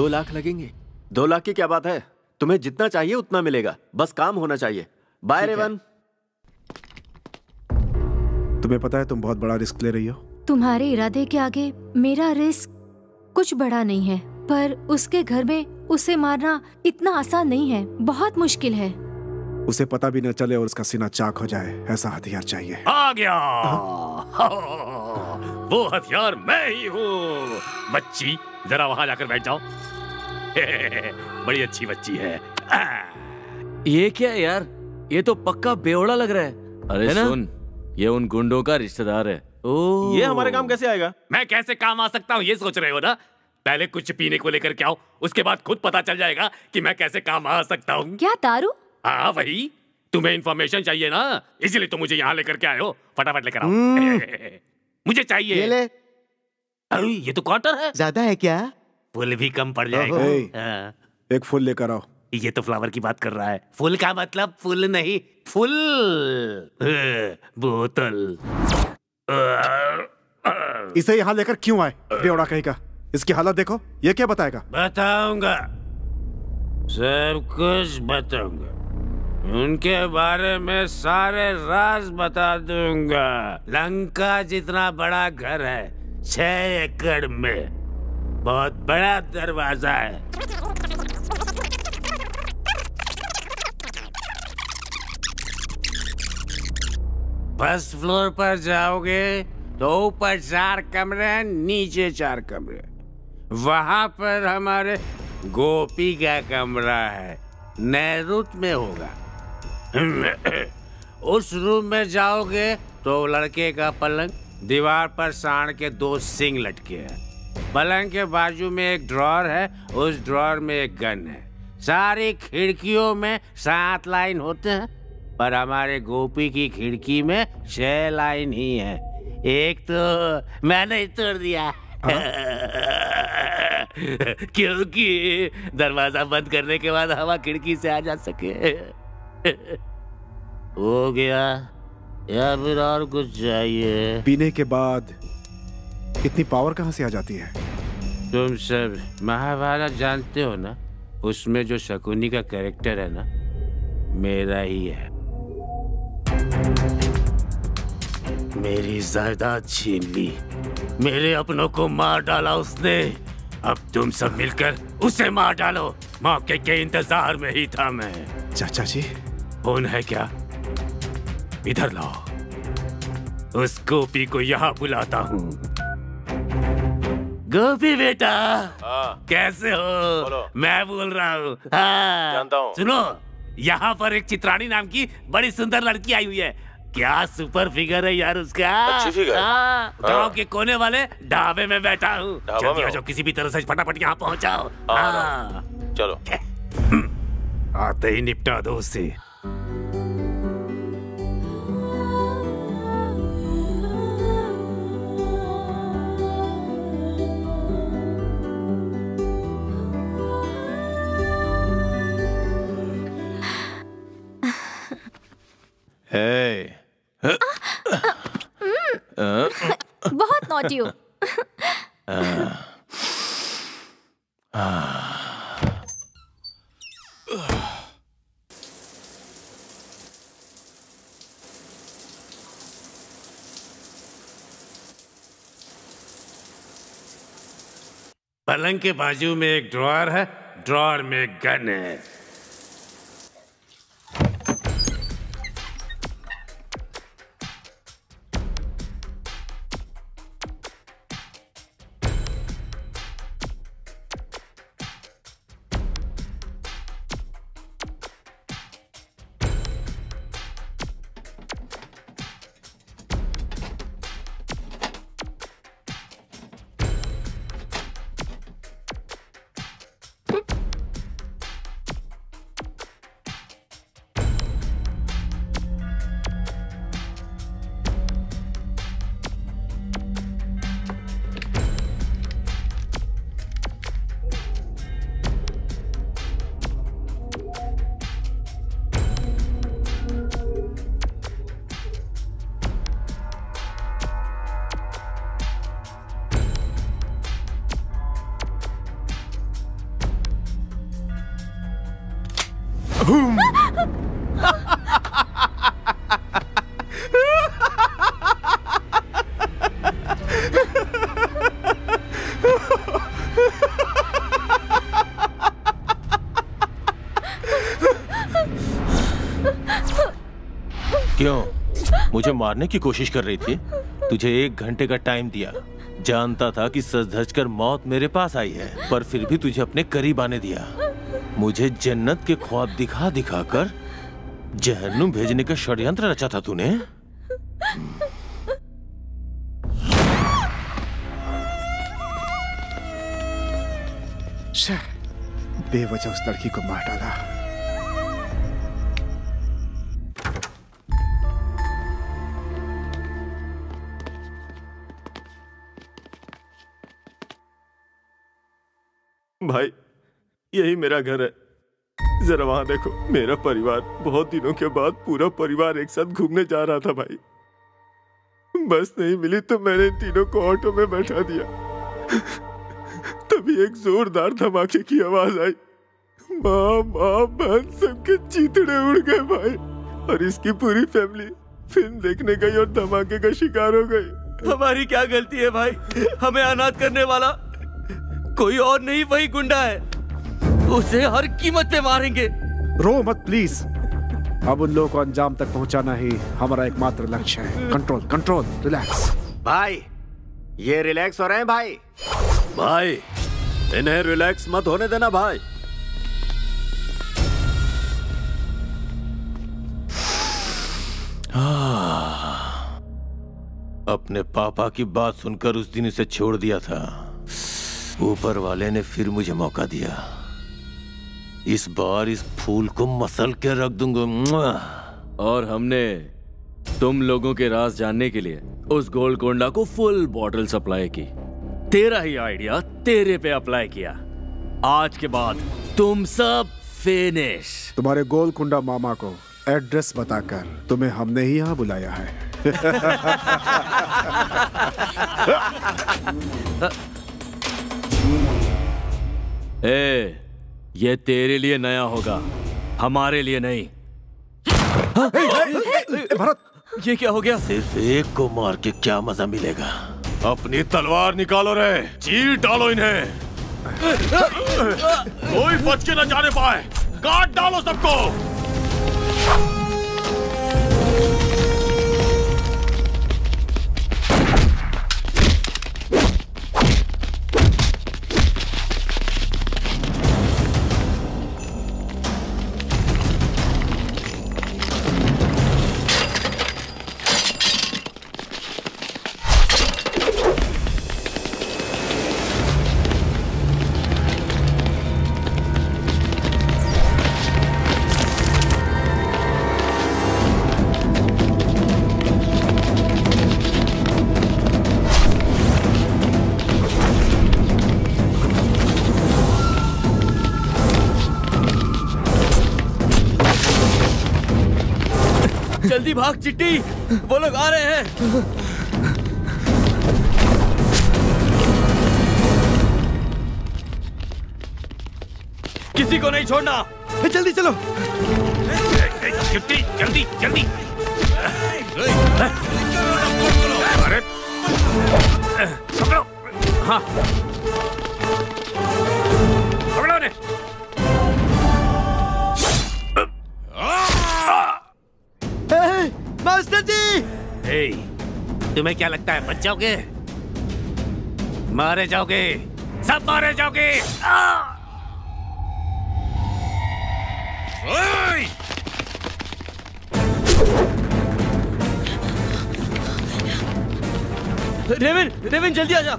2 लाख लगेंगे। 2 लाख की क्या बात है, तुम्हें जितना चाहिए उतना मिलेगा, बस काम होना चाहिए। Bye Raven. तुम्हें पता है तुम बहुत बड़ा रिस्क ले रही हो। तुम्हारे इरादे के आगे मेरा रिस्क कुछ बड़ा नहीं है, पर उसके घर में उसे मारना इतना आसान नहीं है, बहुत मुश्किल है। उसे पता भी न चले और उसका सीना चाक हो जाए, ऐसा हथियार चाहिए। आ गया वो हथियार मैं ही हूँ। बच्ची जरा वहां जाकर बैठ जाओ। बड़ी अच्छी बच्ची है। ये क्या है यार, ये तो पक्का बेवड़ा लग रहा है। अरे है ना? सुन, ये उन गुंडों का रिश्तेदार है। ओ, ये हमारे काम कैसे आएगा? मैं कैसे काम आ सकता हूँ ये सोच रहे हो ना? पहले कुछ पीने को लेकर के आओ, उसके बाद खुद पता चल जाएगा कि मैं कैसे काम आ सकता हूँ। क्या दारू? हाँ वही, तुम्हें इंफॉर्मेशन चाहिए ना, इसलिए तो मुझे यहाँ लेकर के आए हो। फटाफट लेकर आओ। मुझे चाहिए। ये ले। अरे ये तो क्वार्टर है। ज्यादा है क्या? फुल भी कम पड़ जाएगा। एक फुल लेकर आओ। ये तो फ्लावर की बात कर रहा है। फुल का मतलब फुल नहीं, फुल बोतल। इसे यहाँ लेकर क्यों आए बेवड़ा कहीं का? इसकी हालत देखो, ये क्या बताएगा? बताऊंगा, सब कुछ बताऊंगा, उनके बारे में सारे राज बता दूंगा। लंका जितना बड़ा घर है, 6 एकड़ में, बहुत बड़ा दरवाजा है। फर्स्ट फ्लोर पर जाओगे तो ऊपर 4 कमरे, नीचे 4 कमरे। वहां पर हमारे गोपी का कमरा है, नए रूट में होगा। उस रूम में जाओगे तो लड़के का पलंग, दीवार पर सांड के 2 सींग लटके हैं। पलंग के बाजू में एक ड्रॉर है, उस ड्रॉर में एक गन है। सारी खिड़कियों में 7 लाइन होते हैं, पर हमारे गोपी की खिड़की में 6 लाइन ही है। एक तो मैंने तोड़ दिया। क्योंकि दरवाजा बंद करने के बाद हवा खिड़की से आ जा सके। हो गया या फिर और कुछ चाहिए? पीने के बाद इतनी पावर कहाँ से आ जाती है? तुम सब महाभारत जानते हो ना, उसमें जो शकुनी का कैरेक्टर है ना, मेरा ही है। मेरी जायदाद छीन ली, मेरे अपनों को मार डाला उसने। अब तुम सब मिलकर उसे मार डालो। मौके के इंतजार में ही था मैं। चाचा जी, फोन है क्या? इधर लाओ, उस गोपी को यहाँ बुलाता हूँ। गोपी बेटा, कैसे हो? मैं बोल रहा हूँ। हाँ, जानता हूँ। सुनो, यहाँ पर एक चित्राणी नाम की बड़ी सुंदर लड़की आई हुई है। क्या सुपर फिगर है यार उसका। अच्छी फिगर। गाँव के कोने वाले ढाबे में बैठा हूँ। जल्दी आ जाओ, किसी भी तरह से फटाफट यहाँ पहुँचाओ। हाँ, चलो। आते ही निपटा दो उससे। बहुत नॉटी हो। पलंग के बाजू में एक ड्रॉअर है, ड्रॉअर में एक गन है। क्यों? मुझे मारने की कोशिश कर रही थी? तुझे 1 घंटे का टाइम दिया। जानता था कि सच धज कर मौत मेरे पास आई है, पर फिर भी तुझे अपने करीब आने दिया। मुझे जन्नत के ख्वाब दिखा दिखा कर जहन्नुम भेजने का षड्यंत्र रचा था तूने। बेवजह उस लड़की को मार डाला। भाई, यही मेरा घर है। जरा वहां देखो, मेरा परिवार। बहुत दिनों के बाद पूरा परिवार एक साथ घूमने जा रहा था भाई। बस नहीं मिली तो मैंने इन तीनों को ऑटो में बैठा दिया। तभी एक जोरदार धमाके की आवाज आई। माँ बहन सबके चीथड़े उड़ गए भाई, और इसकी पूरी फैमिली फिल्म देखने गई और धमाके का शिकार हो गई। हमारी क्या गलती है भाई? हमें अनाथ करने वाला कोई और नहीं, वही गुंडा है। उसे हर कीमत पे मारेंगे। रो मत प्लीज। अब उन लोगों को अंजाम तक पहुंचाना ही हमारा एकमात्र लक्ष्य है। Control control, relax. भाई, ये रिलैक्स हो रहे हैं भाई। भाई, इन्हें रिलैक्स मत होने देना भाई। अपने पापा की बात सुनकर उस दिन इसे छोड़ दिया था। ऊपर वाले ने फिर मुझे मौका दिया। इस बार इस फूल को मसल के रख दूंगा। और हमने तुम लोगों के राज जानने के लिए उस गोलकोंडा को फुल बॉटल सप्लाई की। तेरा ही आइडिया तेरे पे अप्लाई किया। आज के बाद तुम सब फिनिश। तुम्हारे गोलकुंडा मामा को एड्रेस बताकर तुम्हें हमने ही यहाँ बुलाया है। ये तेरे लिए नया होगा, हमारे लिए नहीं। भरत, ये क्या हो गया? सिर्फ एक को मार के क्या मजा मिलेगा? अपनी तलवार निकालो रे, चीर डालो इन्हें। कोई बच के न जाने पाए, काट डालो सबको। जल्दी भाग चिट्टी, वो लोग आ रहे हैं। किसी को नहीं छोड़ना। जल्दी चलो। चिट्टी, जल्दी जल्दी। अरे पकड़ो। हाँ, पकड़ो ने। मास्टर जी! तुम्हें क्या लगता है बच जाओगे? मारे जाओगे, सब मारे जाओगे। रेवन, रेवन जल्दी आ जा।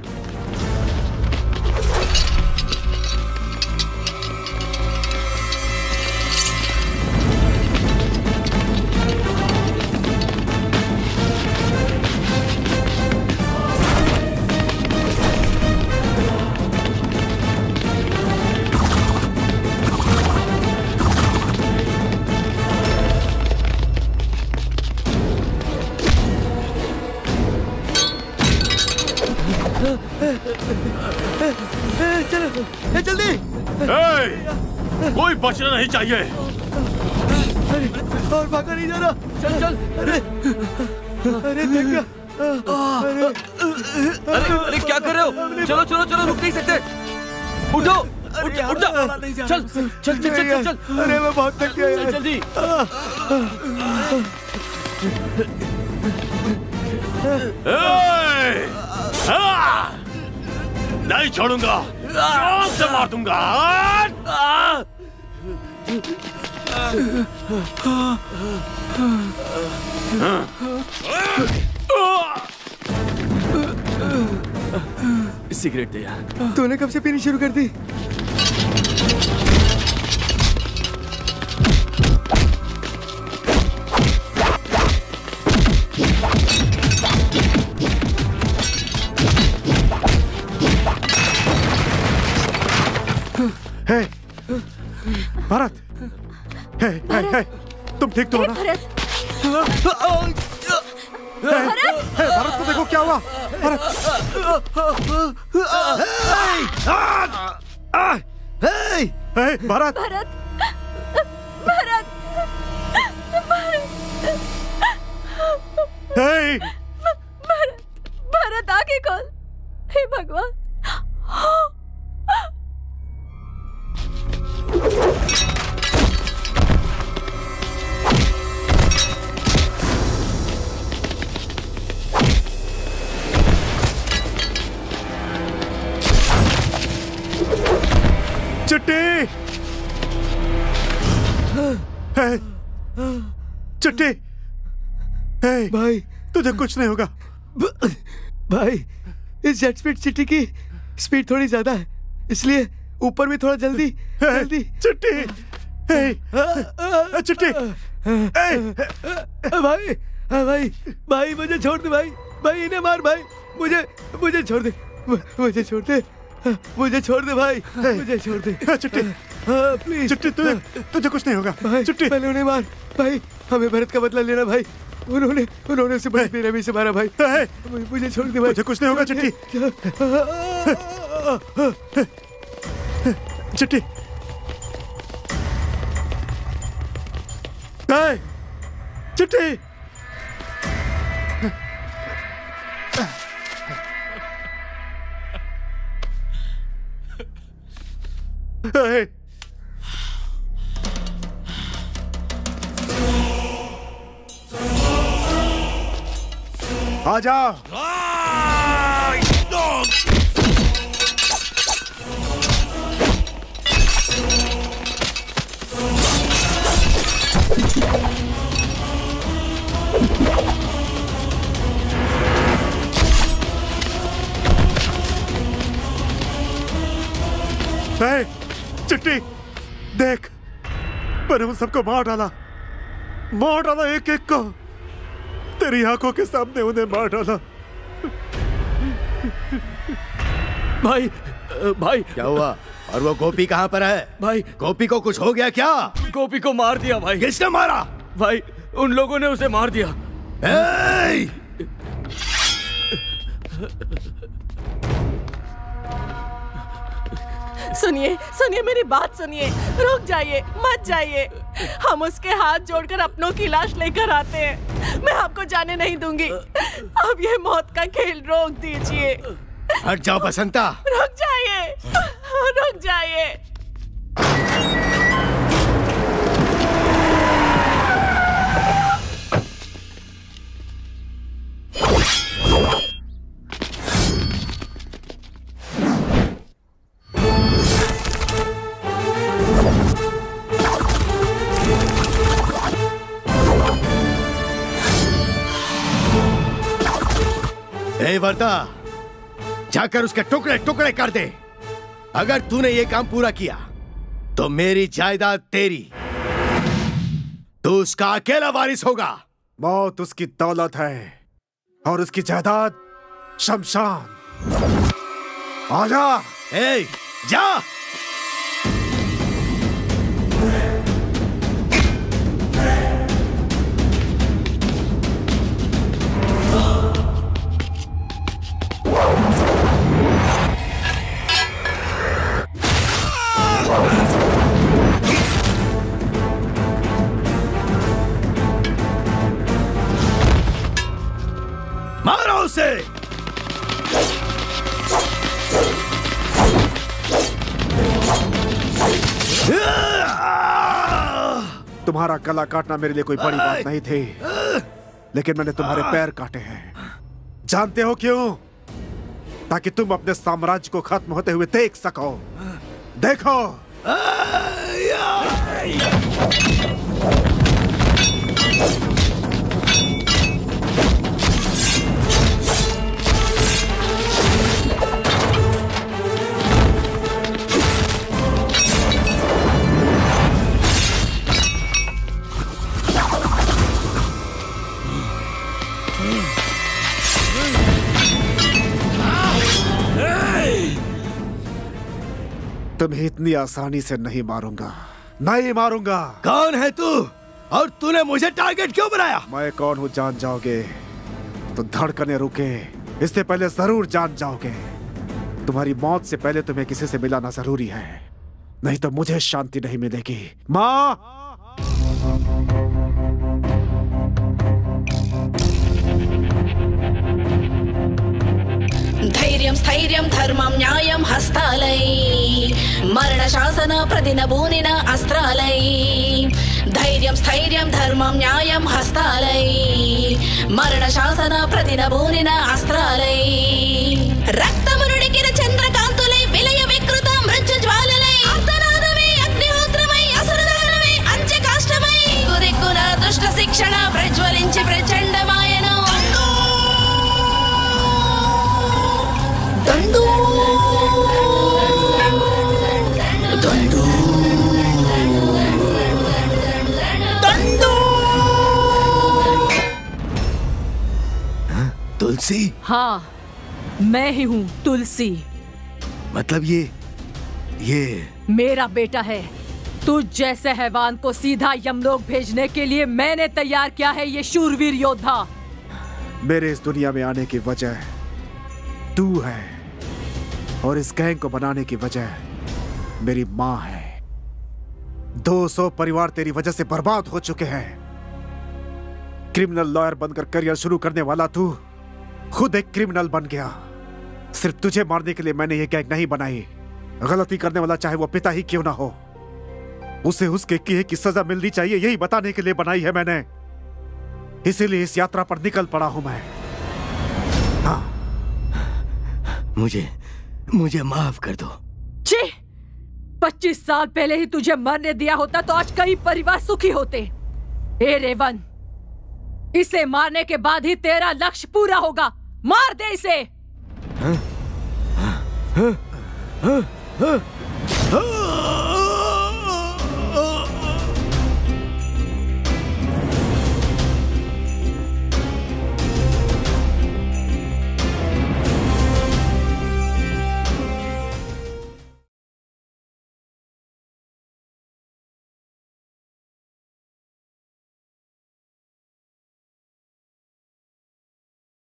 जल्दी। कोई बचना नहीं चाहिए। अरे और भागा नहीं जा रहा। चल चल। अरे अरे थक गया। अरे अरे क्या कर रहे हो? चलो चलो चलो, रुक नहीं सकते। उठो उठ जा। चल चल चल चल चल। अरे मैं बहुत थक गया। चल जल्दी। नहीं छोड़ूंगा, जान से मार दूंगा। सिगरेट दे यार। तूने कब से पीनी शुरू कर दी? हे, भारत, हे, हे, हे, तुम ठीक तो हो ना? भरत, भारत को देखो क्या हुआ। भारत, भारत, भरत, भरत, भरत आंखें खोल। हे भगवान। चिट्टी, चिट्टी, भाई तुझे कुछ नहीं होगा। भाई इस जेट स्पीड चिट्टी की स्पीड थोड़ी ज्यादा है, इसलिए ऊपर भी थोड़ा जल्दी जल्दी। चिट्टी, चिट्टी, भाई भाई भाई मुझे छोड़ दे भाई। भाई इन्हें मार भाई। मुझे मुझे छोड़ दे। मुझे छोड़ दे। मुझे छोड़ दे भाई। मुझे छोड़ दे। चिट्टी, प्लीज। चिट्टी, तुझे कुछ नहीं होगा। भाई चिट्टी, पहले उन्हें मार भाई। हमें भरत का बदला लेना भाई। उन्होंने उसे बड़ी बेरहमी से मारा भाई। मुझे छोड़ दे भाई। मुझे कुछ नहीं होगा चिट्टी। चिट्टी, चिट्टी, आ जाओ। चिट्टी, देख, मैंने उन सबको मार डाला एक एक को। तेरी आंखों के सामने उन्हें मार डाला। भाई भाई क्या हुआ? और वो गोपी कहाँ पर है? भाई गोपी को कुछ हो गया क्या? गोपी को मार दिया भाई। किसने मारा? भाई उन लोगों ने उसे मार दिया। सुनिए सुनिए, मेरी बात सुनिए। रुक जाइए, मत जाइए। हम उसके हाथ जोड़कर अपनों की लाश लेकर आते हैं। मैं आपको जाने नहीं दूंगी। अब ये मौत का खेल रोक दीजिए। हट जाओ बसंता। रुक जाइए, रुक जाइए। वर्दा, जाकर उसके टुकड़े टुकड़े कर दे। अगर तूने ये काम पूरा किया तो मेरी जायदाद तेरी, तू उसका अकेला वारिस होगा। मौत उसकी दौलत है और उसकी जायदाद शमशान। आजा। जा। मारो उसे। तुम्हारा गला काटना मेरे लिए कोई बड़ी बात नहीं थी, लेकिन मैंने तुम्हारे पैर काटे हैं। जानते हो क्यों? ताकि तुम अपने साम्राज्य को खत्म होते हुए देख सको। देखो। तुम्हें इतनी आसानी से नहीं मारूंगा, नहीं मारूंगा। कौन है तू और तूने मुझे टारगेट क्यों बनाया? मैं कौन हूँ जान जाओगे तो धड़कने रुके, इससे पहले जरूर जान जाओगे। तुम्हारी मौत से पहले तुम्हें किसी से मिलाना जरूरी है, नहीं तो मुझे शांति नहीं मिलेगी। माँ, धैर्यं स्थैर्यं धर्मं न्यायं हस्तालै मरणशासन प्रतिनभूनिन अस्त्रालै धैर्यं स्थैर्यं धर्मं न्यायं हस्तालै मरणशासन प्रतिनभूनिन अस्त्रालै रक्तमुरुडिकिन चंद्रकांतुलै विलय विकृत मृत्युज्वाललै आर्तनादमै अग्निहोत्रमै असुरदहनमै अंत्यकाष्ठमै दिक्कुदिक्कुन दुष्ट शिक्षण प्रज्वलिंచి प्रचंडमायनो दंडू दंडू दंडू। तुलसी? हाँ, मैं ही हूँ तुलसी। मतलब ये मेरा बेटा है। तुझ जैसे हैवान को सीधा यमलोक भेजने के लिए मैंने तैयार किया है ये शूरवीर योद्धा। मेरे इस दुनिया में आने की वजह तू है, और इस गैंग को बनाने की वजह मेरी माँ है। 200 परिवार तेरी वजह से बर्बाद हो चुके हैं। क्रिमिनल लॉयर बनकर करियर शुरू करने वाला तू खुद एक क्रिमिनल बन गया। सिर्फ तुझे मारने के लिए मैंने ये गैंग नहीं बनाई। गलती करने वाला चाहे वो पिता ही क्यों ना हो, उसे उसके किए की सजा मिलनी चाहिए, यही बताने के लिए बनाई है मैंने। इसीलिए इस यात्रा पर निकल पड़ा हूं मैं। हाँ, मुझे माफ कर दो। छी! 25 साल पहले ही तुझे मरने दिया होता तो आज कई परिवार सुखी होते। ए रेवन, इसे मारने के बाद ही तेरा लक्ष्य पूरा होगा। मार दे इसे। हाँ? हाँ? हाँ? हाँ?